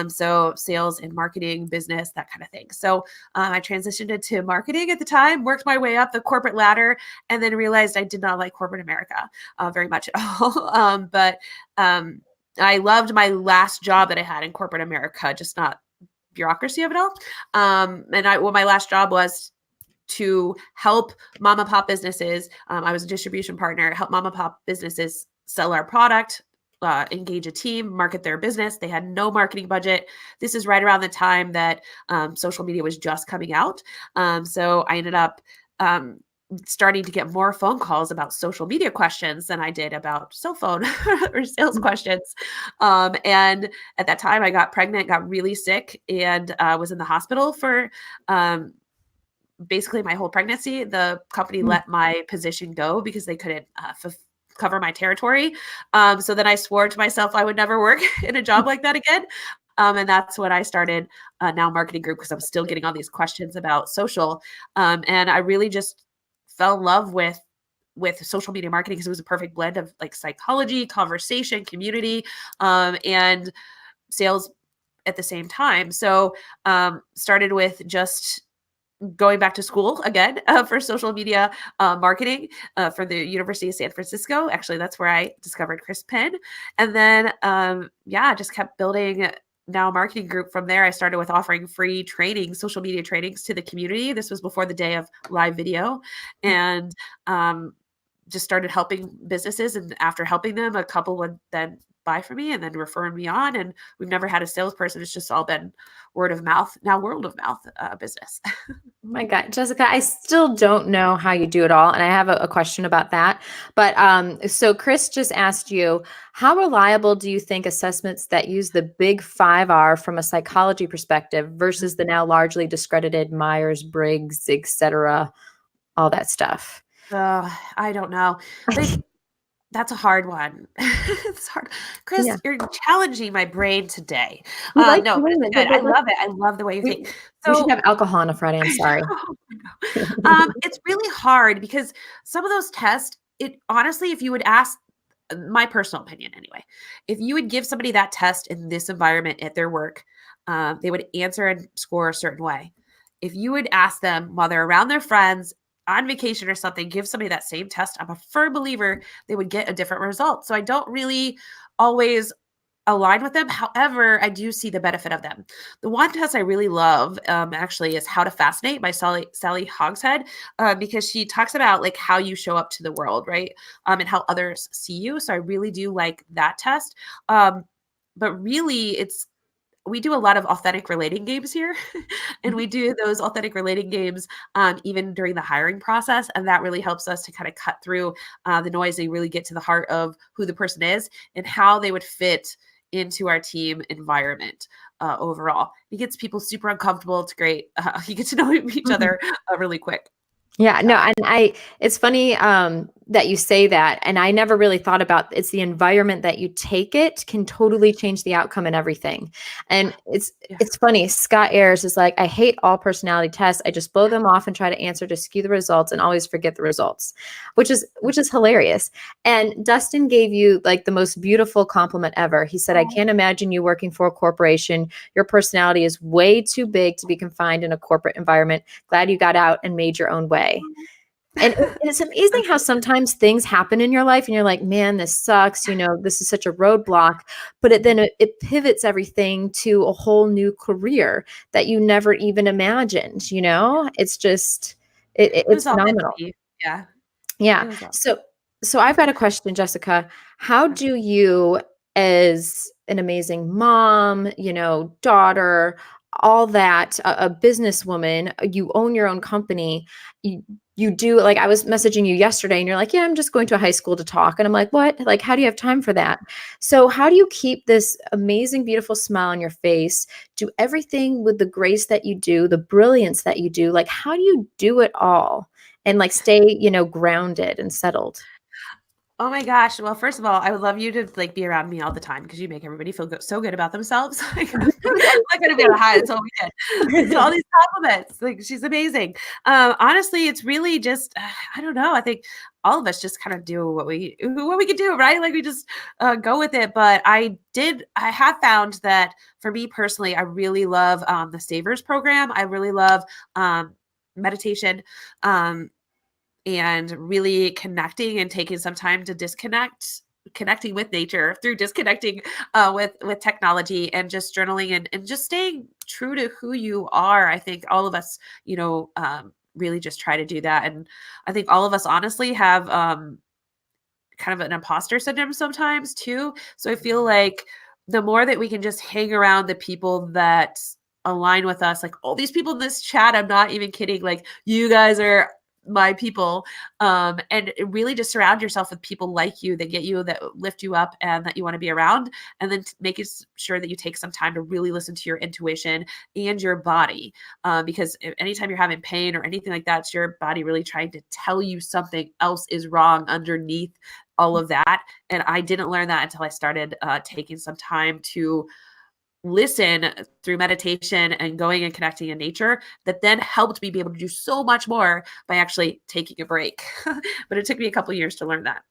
So sales and marketing, business, that kind of thing. So I transitioned into marketing at the time, worked my way up the corporate ladder, and then realized I did not like corporate America very much at all. But I loved my last job that I had in corporate America, just not bureaucracy of it all. What my last job was to help mom and pop businesses. I was a distribution partner, help mom and pop businesses sell our product, engage a team, market their business. They had no marketing budget. This is right around the time that social media was just coming out. So I ended up starting to get more phone calls about social media questions than I did about cell phone or sales questions. And at that time, I got pregnant, got really sick, and was in the hospital for basically my whole pregnancy. The company let my position go because they couldn't cover my territory. So then I swore to myself I would never work in a job like that again. And that's when I started Now Marketing Group, because I was still getting all these questions about social. And I really just fell in love with social media marketing, because it was a perfect blend of like psychology, conversation, community, and sales at the same time. So started with just going back to school again for social media marketing for the University of San Francisco. Actually, that's where I discovered Chris Penn. And then, just kept building Now Marketing Group from there. I started with offering free training, social media trainings to the community. This was before the day of live video. And just started helping businesses. And after helping them, a couple would then buy from me and then referring me on. And we've never had a salesperson. It's just all been word of mouth, now word of mouth business. Oh my God, Jessika, I still don't know how you do it all. And I have a question about that. But so Chris just asked you, how reliable do you think assessments that use the big 5 are from a psychology perspective versus the now largely discredited Myers-Briggs, et cetera, all that stuff? I don't know. Like, that's a hard one. It's hard. Chris, Yeah. you're challenging my brain today. We like No, but doing it's it, good. I but love it. I love the way you we, think. we should So have alcohol on a Friday. I'm sorry. it's really hard, because some of those tests, it honestly, if you would ask, my personal opinion anyway, if you would give somebody that test in this environment at their work, they would answer and score a certain way. If you would ask them while they're around their friends on vacation or something, give somebody that same test, I'm a firm believer they would get a different result. So I don't really always align with them. However, I do see the benefit of them. The one test I really love actually is How to Fascinate by Sally Hogshead, because she talks about like how you show up to the world, right? And how others see you. So I really do like that test. But really, we do a lot of authentic relating games here, and we do those authentic relating games even during the hiring process, and that really helps us to kind of cut through the noise and really get to the heart of who the person is and how they would fit into our team environment overall. It gets people super uncomfortable. It's great. You get to know each other really quick. Yeah, no, and it's funny that you say that, and I never really thought about it's the environment that you take it can totally change the outcome and everything. And it's funny. Scott Ayers is like, I hate all personality tests. I just blow them off and try to answer to skew the results and always forget the results, which is hilarious. And Dustin gave you like the most beautiful compliment ever. He said, I can't imagine you working for a corporation. Your personality is way too big to be confined in a corporate environment. Glad you got out and made your own way. And it's amazing how sometimes things happen in your life and you're like, man, this sucks. This is such a roadblock, but it pivots everything to a whole new career that you never even imagined. It's just, it's phenomenal. Yeah. Yeah. So I've got a question, Jessika. How do you, as an amazing mom, daughter, all that, a businesswoman, you own your own company, you do, like, I was messaging you yesterday and you're like, yeah, I'm just going to a high school to talk. And I'm like, what? Like, how do you have time for that? So how do you keep this amazing, beautiful smile on your face, do everything with the grace that you do, the brilliance that you do? Like, how do you do it all and like stay, grounded and settled? Oh my gosh. Well, first of all, I would love you to like be around me all the time because you make everybody feel so good about themselves. I'm gonna be on a high until weekend. So all these compliments. Like, she's amazing. Honestly, it's really just I don't know. I think all of us just kind of do what we can do, right? Like, we just go with it. But I have found that for me personally, I really love the Savers program. I really love meditation. And really connecting and taking some time to connecting with nature through disconnecting with technology and just journaling and just staying true to who you are. I think all of us, really just try to do that. And I think all of us honestly have kind of an imposter syndrome sometimes too. So I feel like the more that we can just hang around the people that align with us, like all these people in this chat, I'm not even kidding, like you guys are my people, and really just surround yourself with people like you that lift you up and that you want to be around, and then making sure that you take some time to really listen to your intuition and your body, because anytime you're having pain or anything like that, it's your body really trying to tell you something else is wrong underneath all of that. And I didn't learn that until I started taking some time to listen through meditation and going and connecting in nature, that then helped me be able to do so much more by actually taking a break. But it took me a couple of years to learn that.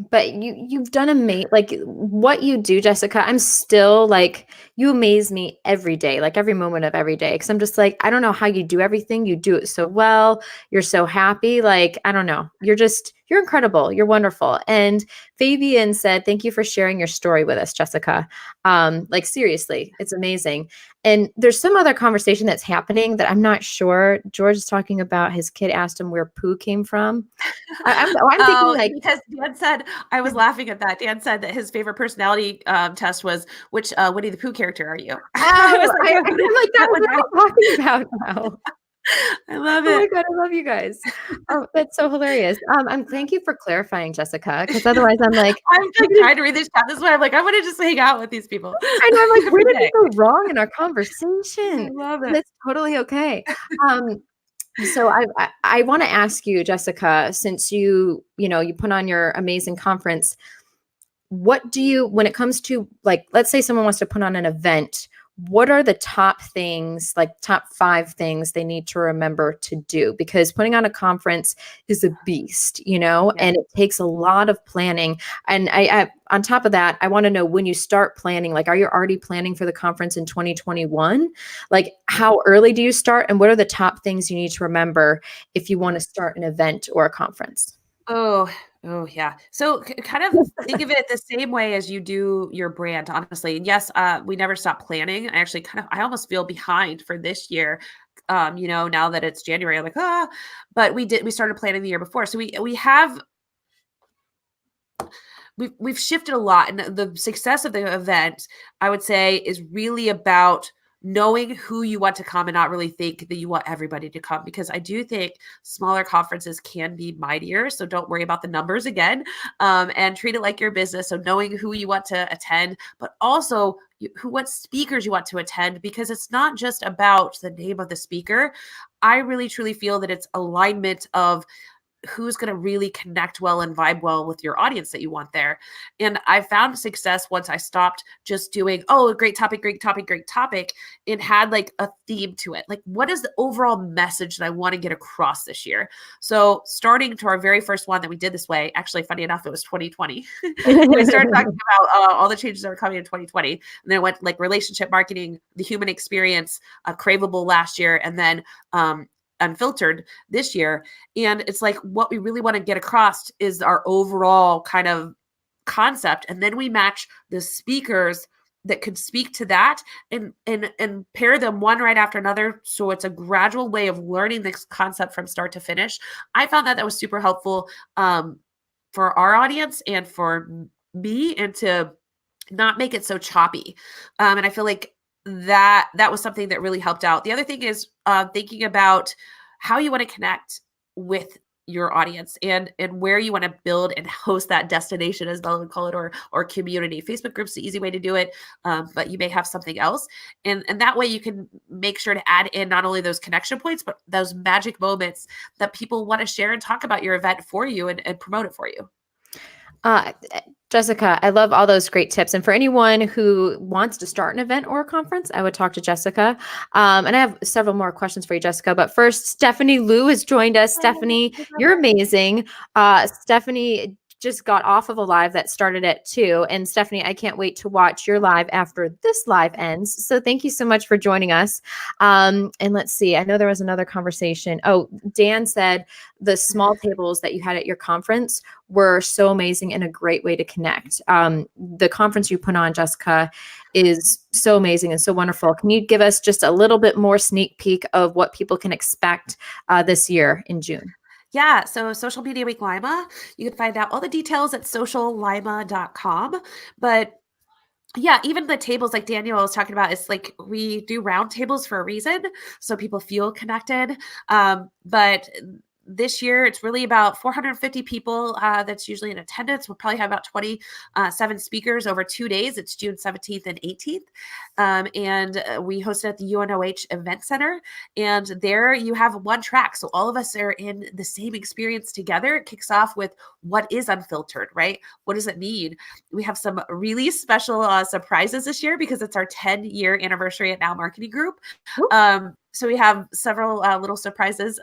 But you've done amazing, like what you do, Jessika. I'm still like, you amaze me every day, like every moment of every day. Cause I'm just like, I don't know how you do everything. You do it so well. You're so happy. Like, I don't know. You're incredible. You're wonderful. And Fabian said, thank you for sharing your story with us, Jessika. Like, seriously, it's amazing. And there's some other conversation that's happening that I'm not sure. George is talking about his kid asked him where poo came from. I'm thinking like, because Dan said, I was laughing at that. Dan said that his favorite personality test was, which Winnie the Pooh character are you? I'm like, that's what I'm talking about now. I love it. Oh my God, I love you guys. Oh, that's so hilarious. Thank you for clarifying, Jessika, because otherwise I'm like trying to read this chat. This is why I'm like, I want to just hang out with these people. I know, I'm like, where did it go wrong in our conversation? I love it. That's totally okay. So I want to ask you, Jessika, since you put on your amazing conference, what do you, when it comes to, like, let's say someone wants to put on an event, what are the top things, like top 5 things they need to remember to do? Because putting on a conference is a beast, and it takes a lot of planning. And I on top of that, I want to know, when you start planning, like, are you already planning for the conference in 2021? Like, how early do you start, and what are the top things you need to remember if you want to start an event or a conference? Oh, yeah. So kind of think of it the same way as you do your brand, honestly. And yes, we never stop planning. I actually I almost feel behind for this year. Now that it's January, I'm like, but we started planning the year before. So we've shifted a lot, and the success of the event, I would say, is really about knowing who you want to come and not really think that you want everybody to come, because I do think smaller conferences can be mightier. So don't worry about the numbers again, and treat it like your business. So knowing who you want to attend, but also what speakers you want to attend, because it's not just about the name of the speaker. I really truly feel that it's alignment of who's going to really connect well and vibe well with your audience that you want there. And I found success once I stopped just doing, great topic, great topic, great topic. It had like a theme to it. Like, what is the overall message that I want to get across this year? So starting to our very first one that we did this way, actually, funny enough, it was 2020. We started talking about all the changes that are coming in 2020. And then it went like relationship marketing, the human experience, Craveable last year, and then Unfiltered this year. And it's like, what we really want to get across is our overall kind of concept. And then we match the speakers that could speak to that, and pair them one right after another. So it's a gradual way of learning this concept from start to finish. I found that was super helpful for our audience and for me, and to not make it so choppy. And I feel like that was something that really helped out. The other thing is thinking about how you want to connect with your audience, and where you want to build and host that destination, as Bella would call it, or community. Facebook groups the easy way to do it, but you may have something else, and that way you can make sure to add in not only those connection points, but those magic moments that people want to share and talk about your event for you, and promote it for you. Jessika, I love all those great tips. And for anyone who wants to start an event or a conference, I would talk to Jessika. And I have several more questions for you, Jessika. But first, Stephanie Liu has joined us. Stephanie, you're amazing. Stephanie just got off of a live that started at 2. And Stephanie, I can't wait to watch your live after this live ends. So thank you so much for joining us. And let's see, I know there was another conversation. Oh, Dan said the small tables that you had at your conference were so amazing and a great way to connect. The conference you put on, Jessika, is so amazing and so wonderful. Can you give us just a little bit more sneak peek of what people can expect this year in June? Yeah, so Social Media Week Lima, you can find out all the details at sociallima.com. But yeah, even the tables like Daniel was talking about, it's like we do round tables for a reason, so people feel connected. But this year, it's really about 450 people that's usually in attendance. We'll probably have about 27 speakers over 2 days. It's June 17th and 18th. And we host it at the UNOH Event Center. And there you have one track. So all of us are in the same experience together. It kicks off with what is Unfiltered, right? What does it mean? We have some really special surprises this year because it's our 10-year anniversary at Now Marketing Group. So we have several little surprises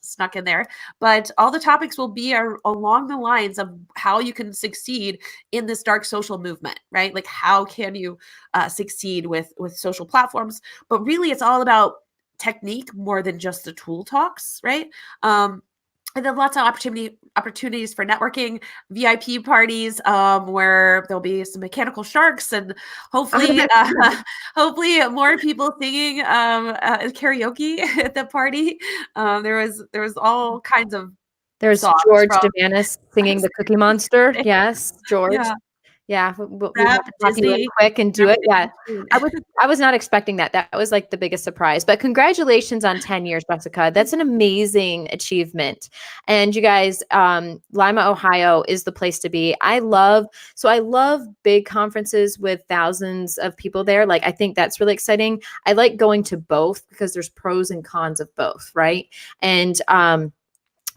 snuck in there, but all the topics will be along the lines of how you can succeed in this dark social movement, right? Like, how can you succeed with social platforms? But really, it's all about technique more than just the tool talks, right? And then lots of opportunities for networking, VIP parties, where there'll be some mechanical sharks, and hopefully, hopefully more people singing karaoke at the party. There was all kinds of. There's George DeVanis singing the Cookie Monster. Yes, George. Yeah, we'll have to talk really quick and do it. Yeah, I was not expecting that. That was like the biggest surprise. But congratulations on 10 years, Jessika. That's an amazing achievement. And you guys, Lima, Ohio is the place to be. I love big conferences with thousands of people there. Like, I think that's really exciting. I like going to both because there's pros and cons of both, right? And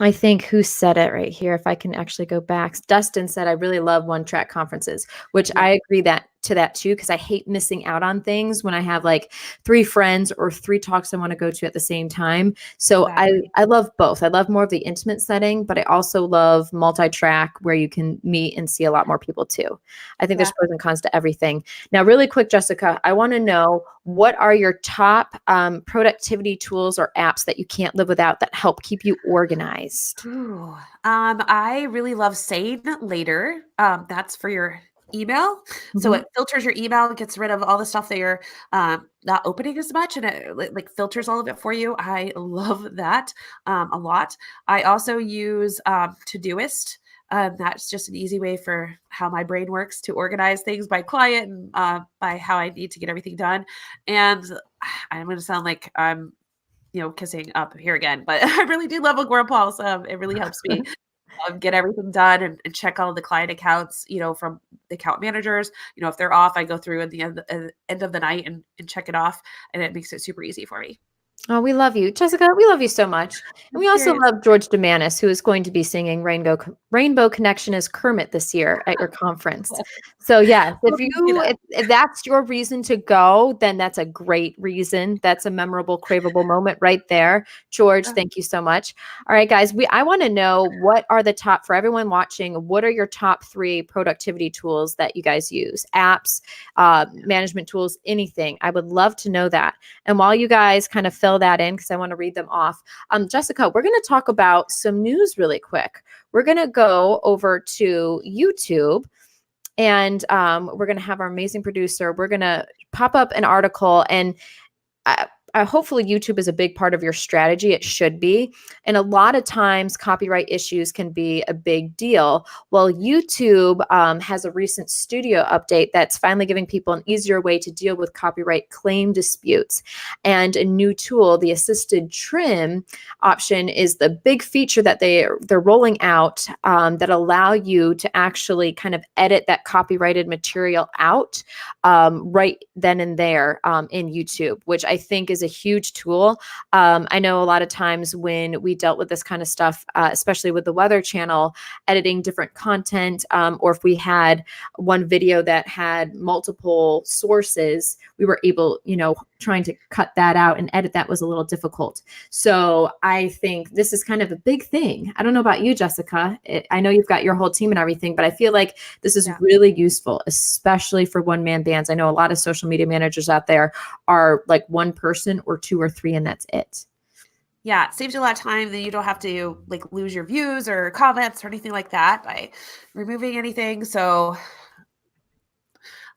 I think who said it right here, if I can actually go back. Dustin said, I really love one-track conferences, which I agree that to that too, because I hate missing out on things when I have like 3 friends or 3 talks I want to go to at the same time. So Exactly. I love both. I love more of the intimate setting, but I also love multi-track where you can meet and see a lot more people too. I think there's pros and cons to everything. Now, really quick, Jessika, I want to know, what are your top productivity tools or apps that you can't live without that help keep you organized? Ooh. I really love Sane Later. That's for your email. So Mhm. it filters your email, gets rid of all the stuff that you're not opening as much, and it like filters all of it for you. I love that a lot. I also use Todoist. That's just an easy way for how my brain works to organize things by client and by how I need to get everything done. And I'm going to sound like I'm kissing up here again, but I really do love Agora Pulse. It really helps me get everything done and check all the client accounts, from the account managers. If they're off, I go through at the end of the night and check it off, and it makes it super easy for me. Oh, we love you, Jessika. We love you so much. And we also Cheers. love George Demanis, who is going to be singing Rainbow Connection as Kermit this year at your conference. So yes, if that's your reason to go, then that's a great reason. That's a memorable, craveable moment right there. George, thank you so much. All right, guys, I want to know, what are the top, for everyone watching, what are your top 3 productivity tools that you guys use? Apps, management tools, anything. I would love to know that. And while you guys kind of fill that in, because I want to read them off, Jessika, we're going to talk about some news really quick. We're going to go over to YouTube, and we're going to have our amazing producer. We're going to pop up an article, and hopefully YouTube is a big part of your strategy. It should be. And a lot of times copyright issues can be a big deal. Well, YouTube has a recent studio update that's finally giving people an easier way to deal with copyright claim disputes. And a new tool, the assisted trim option, is the big feature that they're rolling out that allow you to actually kind of edit that copyrighted material out right then and there in YouTube, which I think is a huge tool. I know a lot of times when we dealt with this kind of stuff, especially with the Weather Channel, editing different content, or if we had one video that had multiple sources, we were able, trying to cut that out and edit that was a little difficult. So I think this is kind of a big thing. I don't know about you, Jessika. I know you've got your whole team and everything, but I feel like this is really useful, especially for one-man bands. I know a lot of social media managers out there are like one person or 2 or 3, and that's it. Yeah, it saves you a lot of time. Then you don't have to like lose your views or comments or anything like that by removing anything. So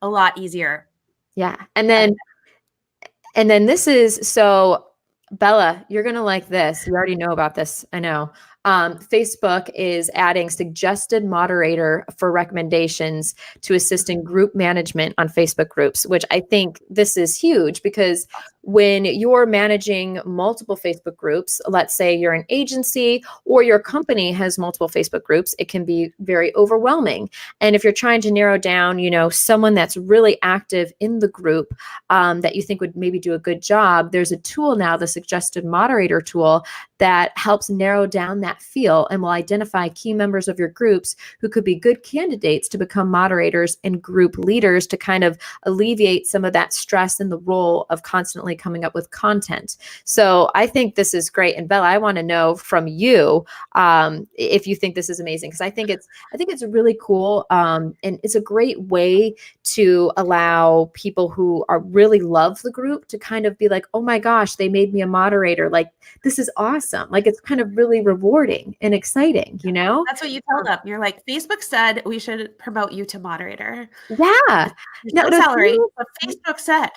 a lot easier. Yeah. And then this is, so Bella, you're going to like this. You already know about this. I know. Facebook is adding suggested moderator for recommendations to assist in group management on Facebook groups, which I think this is huge, because when you're managing multiple Facebook groups, let's say you're an agency or your company has multiple Facebook groups, it can be very overwhelming. And if you're trying to narrow down, someone that's really active in the group that you think would maybe do a good job, there's a tool now, the suggested moderator tool, that helps narrow down that field and will identify key members of your groups who could be good candidates to become moderators and group leaders, to kind of alleviate some of that stress in the role of constantly coming up with content. So I think this is great. And Bella, I want to know from you if you think this is amazing, because I think it's really cool, and it's a great way to allow people who are really love the group to kind of be like, oh my gosh, they made me a moderator. Like, this is awesome. Like, it's kind of really rewarding and exciting, That's what you tell them. You're like, Facebook said we should promote you to moderator. Yeah. There's no salary, but Facebook said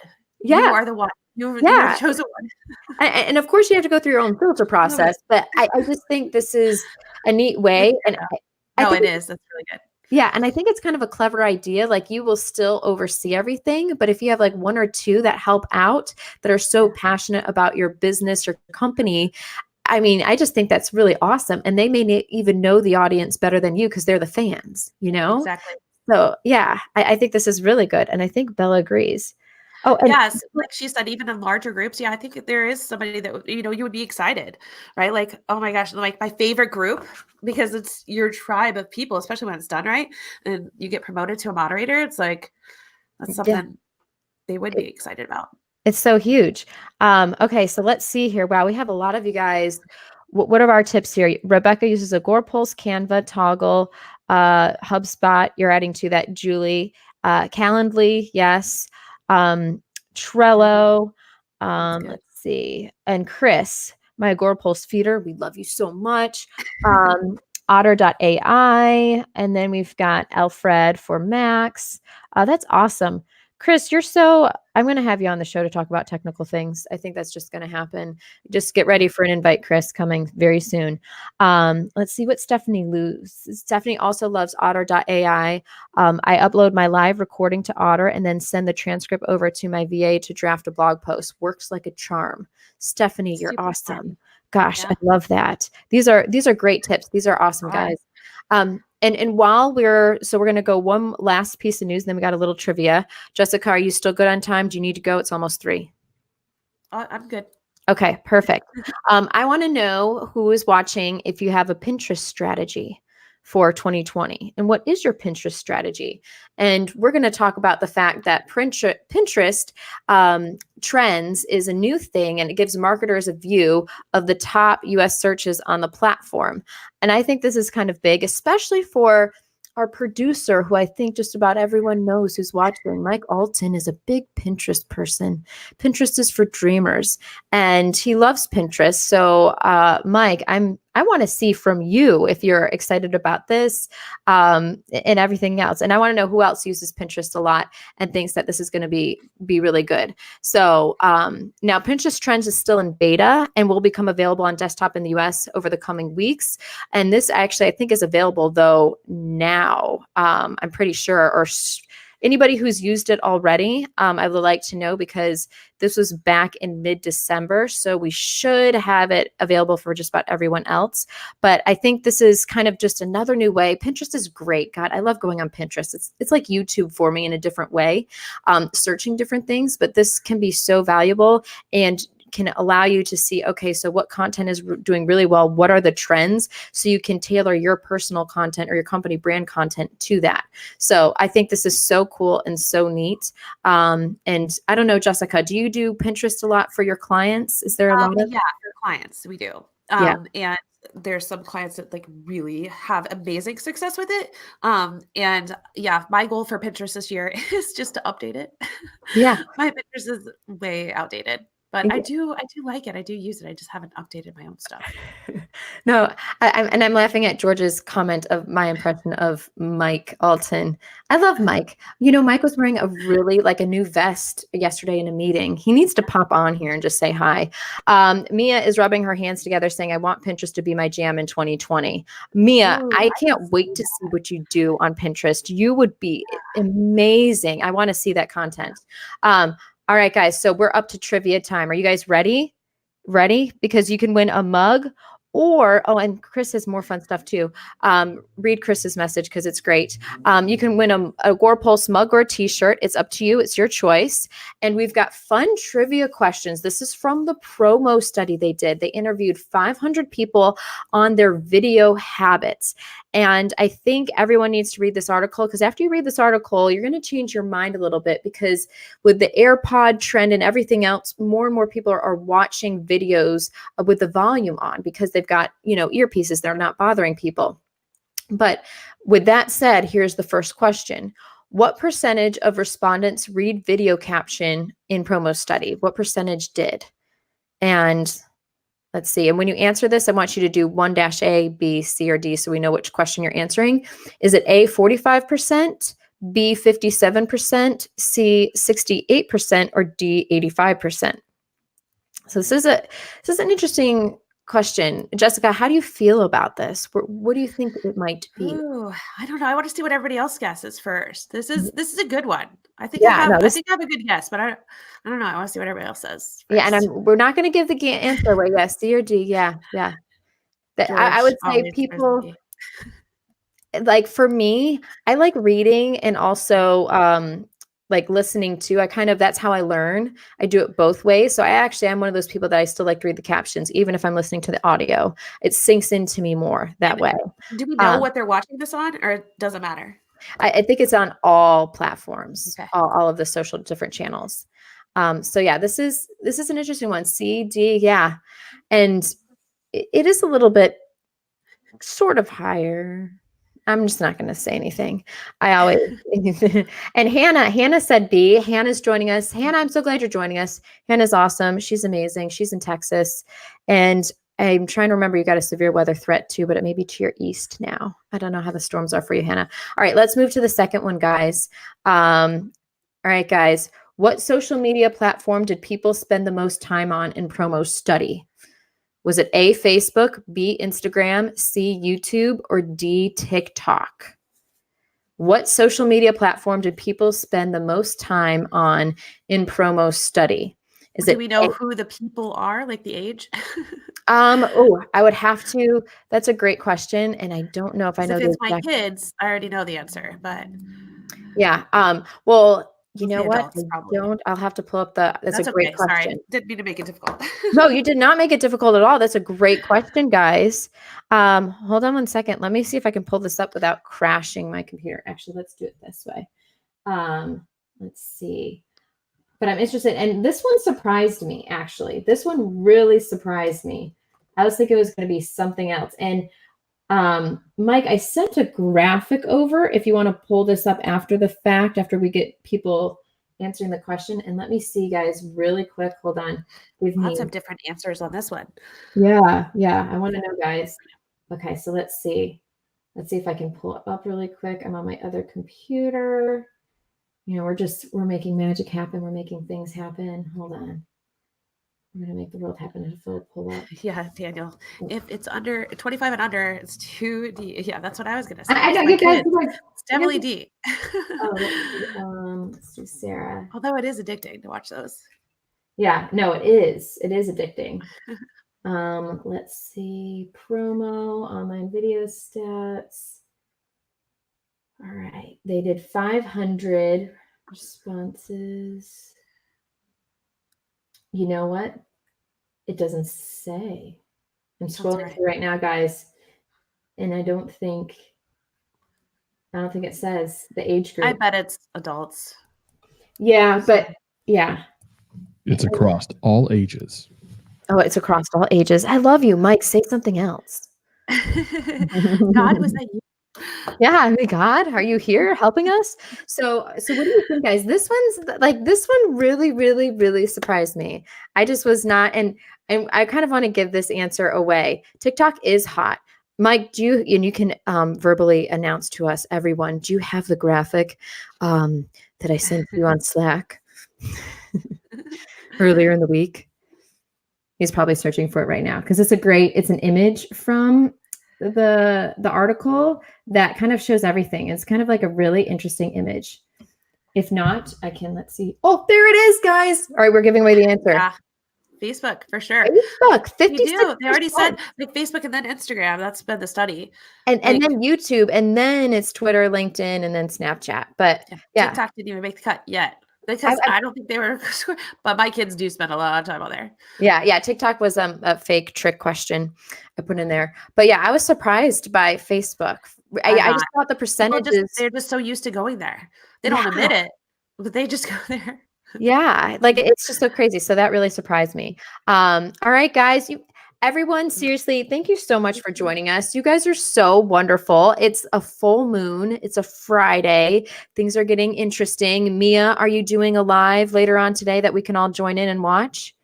you are the one. You're the chosen one. And of course you have to go through your own filter process, but I just think this is a neat way. And I think it is. That's really good. Yeah. And I think it's kind of a clever idea. Like, you will still oversee everything, but if you have like 1 or 2 that help out, that are so passionate about your business or company, I mean, I just think that's really awesome. And they may even know the audience better than you because they're the fans, Exactly. So yeah, I think this is really good. And I think Bella agrees. Oh, and yes, like she said, even in larger groups, I think there is somebody that you would be excited, right? Like, oh my gosh, like my favorite group, because it's your tribe of people, especially when it's done right, and you get promoted to a moderator. It's like That's something they would be excited about. It's so huge. Okay, so let's see here. Wow, we have a lot of you guys. What are our tips here? Rebecca uses Agorapulse, Canva, Toggle, HubSpot. You're adding to that, Julie. Calendly, yes. Trello. Let's see. And Chris, my Agorapulse feeder. We love you so much. Otter.ai. And then we've got Alfred for Max. That's awesome. Chris, I'm going to have you on the show to talk about technical things. I think that's just going to happen. Just get ready for an invite, Chris, coming very soon. Let's see what Stephanie Stephanie also loves Otter.ai. I upload my live recording to Otter and then send the transcript over to my VA to draft a blog post. Works like a charm. Stephanie, you're awesome. Fun. Gosh, I love that. These are great tips. These are awesome, guys. And while we're going to go one last piece of news, then we got a little trivia. Jessika, are you still good on time? Do you need to go? It's almost 3. I'm good. Okay, perfect. I want to know who is watching if you have a Pinterest strategy for 2020. And what is your Pinterest strategy? And we're going to talk about the fact that Pinterest trends is a new thing, and it gives marketers a view of the top US searches on the platform. And I think this is kind of big, especially for our producer, who I think just about everyone knows who's watching. Mike Alton is a big Pinterest person. Pinterest is for dreamers, and he loves Pinterest. So, Mike, I want to see from you if you're excited about this and everything else. And I want to know who else uses Pinterest a lot and thinks that this is going to be really good. So now Pinterest Trends is still in beta and will become available on desktop in the US over the coming weeks. And this actually, I think, is available though now. I'm pretty sure, or anybody who's used it already, I would like to know, because this was back in mid-December. So we should have it available for just about everyone else. But I think this is kind of just another new way. Pinterest is great. God, I love going on Pinterest. It's like YouTube for me in a different way, searching different things. But this can be so valuable and can allow you to see, okay, so what content is doing really well? What are the trends? So you can tailor your personal content or your company brand content to that. So I think this is so cool and so neat. And I don't know, Jessika, do you do Pinterest a lot for your clients? Is there a lot of? Yeah, for clients, we do. And there's some clients that like really have amazing success with it. And yeah, my goal for Pinterest this year is just to update it. Yeah. My Pinterest is way outdated. But I do like it. I do use it. I just haven't updated my own stuff. No, I'm laughing at George's comment of my impression of Mike Alton. I love Mike. You know, Mike was wearing a new vest yesterday in a meeting. He needs to pop on here and just say hi. Mia is rubbing her hands together saying, I want Pinterest to be my jam in 2020. Mia, I can't wait to see what you do on Pinterest. You would be amazing. I want to see that content. All right, guys, so we're up to trivia time. Are you guys ready? Ready? Because you can win a mug and Chris has more fun stuff too. Read Chris's message because it's great. You can win a Agorapulse mug or a t-shirt. It's up to you. It's your choice. And we've got fun trivia questions. This is from the promo study they did. They interviewed 500 people on their video habits. And I think everyone needs to read this article, because after you read this article, you're going to change your mind a little bit, because with the AirPod trend and everything else, more and more people are watching videos with the volume on because they've got, earpieces. They're not bothering people. But with that said, here's the first question. What percentage of respondents read video caption in promo study? What percentage did? And let's see. And when you answer this, I want you to do 1-A, B, C, or D, so we know which question you're answering. Is it A, 45%, B, 57%, C, 68%, or D, 85%? So this is an interesting question. Jessika, how do you feel about this? What do you think it might be? Ooh, I don't know. I want to see what everybody else guesses first. This is a good one. I think I have a good guess, but I don't know. I want to see what everybody else says first. Yeah, and we're not going to give the answer away. Yes, C or D. Yeah. I would say people, like, for me, I like reading and also like listening to. That's how I learn. I do it both ways. So I'm one of those people that I still like to read the captions, even if I'm listening to the audio. It sinks into me more that way. Do we know what they're watching this on, or it doesn't matter? I think it's on all platforms, Okay. all of the social different channels. So yeah, this is an interesting one. C, D, yeah. And it is a little bit sort of higher. I'm just not going to say anything. I always and Hannah said B. Hannah's joining us. Hannah, I'm so glad you're joining us. Hannah's awesome. She's amazing. She's in Texas. And I'm trying to remember, you got a severe weather threat too, but it may be to your east now. I don't know how the storms are for you, Hannah. All right, let's move to the second one, guys. All right, guys. What social media platform did people spend the most time on in promo study? Was it A, Facebook, B, Instagram, C, YouTube, or D, TikTok? What social media platform did people spend the most time on in promo study? Do we know who the people are, like the age? I would have to. That's a great question, and I don't know if I know If the it's my exact. kids, I already know the answer, but Yeah. Well, you mostly know what? adults, probably. I'll have to pull up that's a great okay. Sorry, question. didn't mean to make it difficult. No, you did not make it difficult at all. That's a great question, guys. Hold on one second. Let me see if I can pull this up without crashing my computer. Actually, let's do it this way. Let's see. But I'm interested, and this one surprised me, actually. This one really surprised me. I was thinking it was going to be something else. And Mike, I sent a graphic over if you want to pull this up after the fact, after we get people answering the question. And let me see, guys, really quick. Hold on. Lots of different answers on this one. Yeah. I want to know, guys. Okay, so let's see. Let's see if I can pull it up really quick. I'm on my other computer. We're making magic happen. We're making things happen. Hold on. I'm going to make the world happen if it'll pull up. Yeah, Daniel. If it's under 25 and under, it's 2D. Yeah, that's what I was going to say. I know you guys. It's definitely D. Let's do Sarah. Although it is addicting to watch those. Yeah, no, it is. It is addicting. Let's see. Promo, online video stats. All right. They did 500 responses. You know what? It doesn't say. I'm scrolling through right now, guys, and I don't think it says the age group. I bet it's adults. Yeah, but yeah. It's across all ages. Oh, it's across all ages. I love you, Mike. Say something else. God, was that you? Yeah, God, are you here helping us? So what do you think, guys? This one really, really, really surprised me. I just was not, and I kind of want to give this answer away. TikTok is hot. Mike, and you can verbally announce to us, everyone, do you have the graphic that I sent you on Slack earlier in the week? He's probably searching for it right now because it's an image from the article that kind of shows everything. It's kind of like a really interesting image. If not, let's see. Oh, there it is, guys. All right, we're giving away the answer. Yeah. Facebook for sure. Facebook, 56%. They already said like Facebook and then Instagram. That's been the study. And then YouTube, and then it's Twitter, LinkedIn, and then Snapchat. But yeah. TikTok didn't even make the cut yet. Because I don't think they were, but my kids do spend a lot of time on there. Yeah. TikTok was a fake trick question I put in there. But yeah, I was surprised by Facebook. I just thought the percentages. They're just so used to going there. They don't admit it, but they just go there. Yeah, it's just so crazy. So that really surprised me. All right, guys. Everyone, seriously, thank you so much for joining us. You guys are so wonderful. It's a full moon. It's a Friday. Things are getting interesting. Mia, are you doing a live later on today that we can all join in and watch?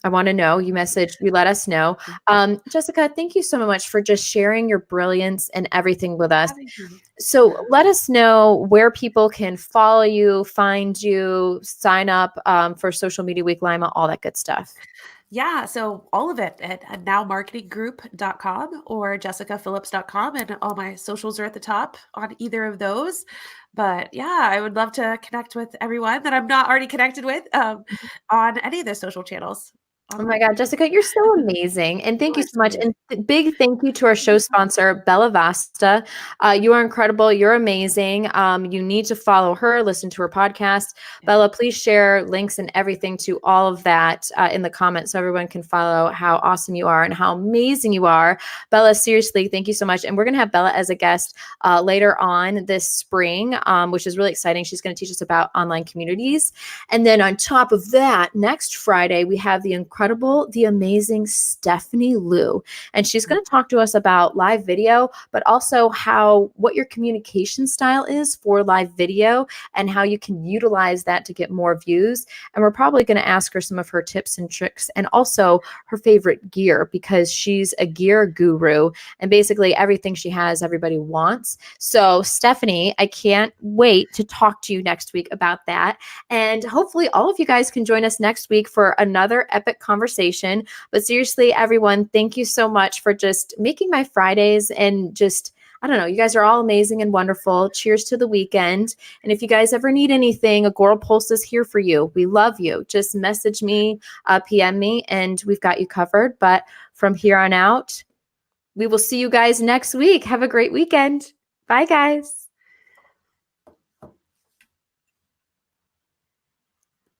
I want to know. You let us know. Jessika, thank you so much for just sharing your brilliance and everything with us. So let us know where people can follow you, find you, sign up for Social Media Week Lima, all that good stuff. Yeah, so all of it at nowmarketinggroup.com or jessikaphillips.com, and all my socials are at the top on either of those. But yeah, I would love to connect with everyone that I'm not already connected with on any of the social channels. Oh my God, Jessika, you're so amazing. And thank you so much. And big thank you to our show sponsor, Bella Vasta. You are incredible. You're amazing. You need to follow her, listen to her podcast. Bella, please share links and everything to all of that in the comments so everyone can follow how awesome you are and how amazing you are. Bella, seriously, thank you so much. And we're going to have Bella as a guest later on this spring, which is really exciting. She's going to teach us about online communities. And then on top of that, next Friday, we have the incredible, the amazing Stephanie Liu. And she's going to talk to us about live video, but also what your communication style is for live video and how you can utilize that to get more views. And we're probably going to ask her some of her tips and tricks and also her favorite gear, because she's a gear guru and basically everything she has, everybody wants. So Stephanie, I can't wait to talk to you next week about that. And hopefully all of you guys can join us next week for another epic conversation. But seriously, everyone, thank you so much for just making my Fridays and just, I don't know, you guys are all amazing and wonderful. Cheers to the weekend. And if you guys ever need anything, Agora Pulse is here for you. We love you. Just message me, PM me, and we've got you covered. But from here on out, we will see you guys next week. Have a great weekend. Bye, guys.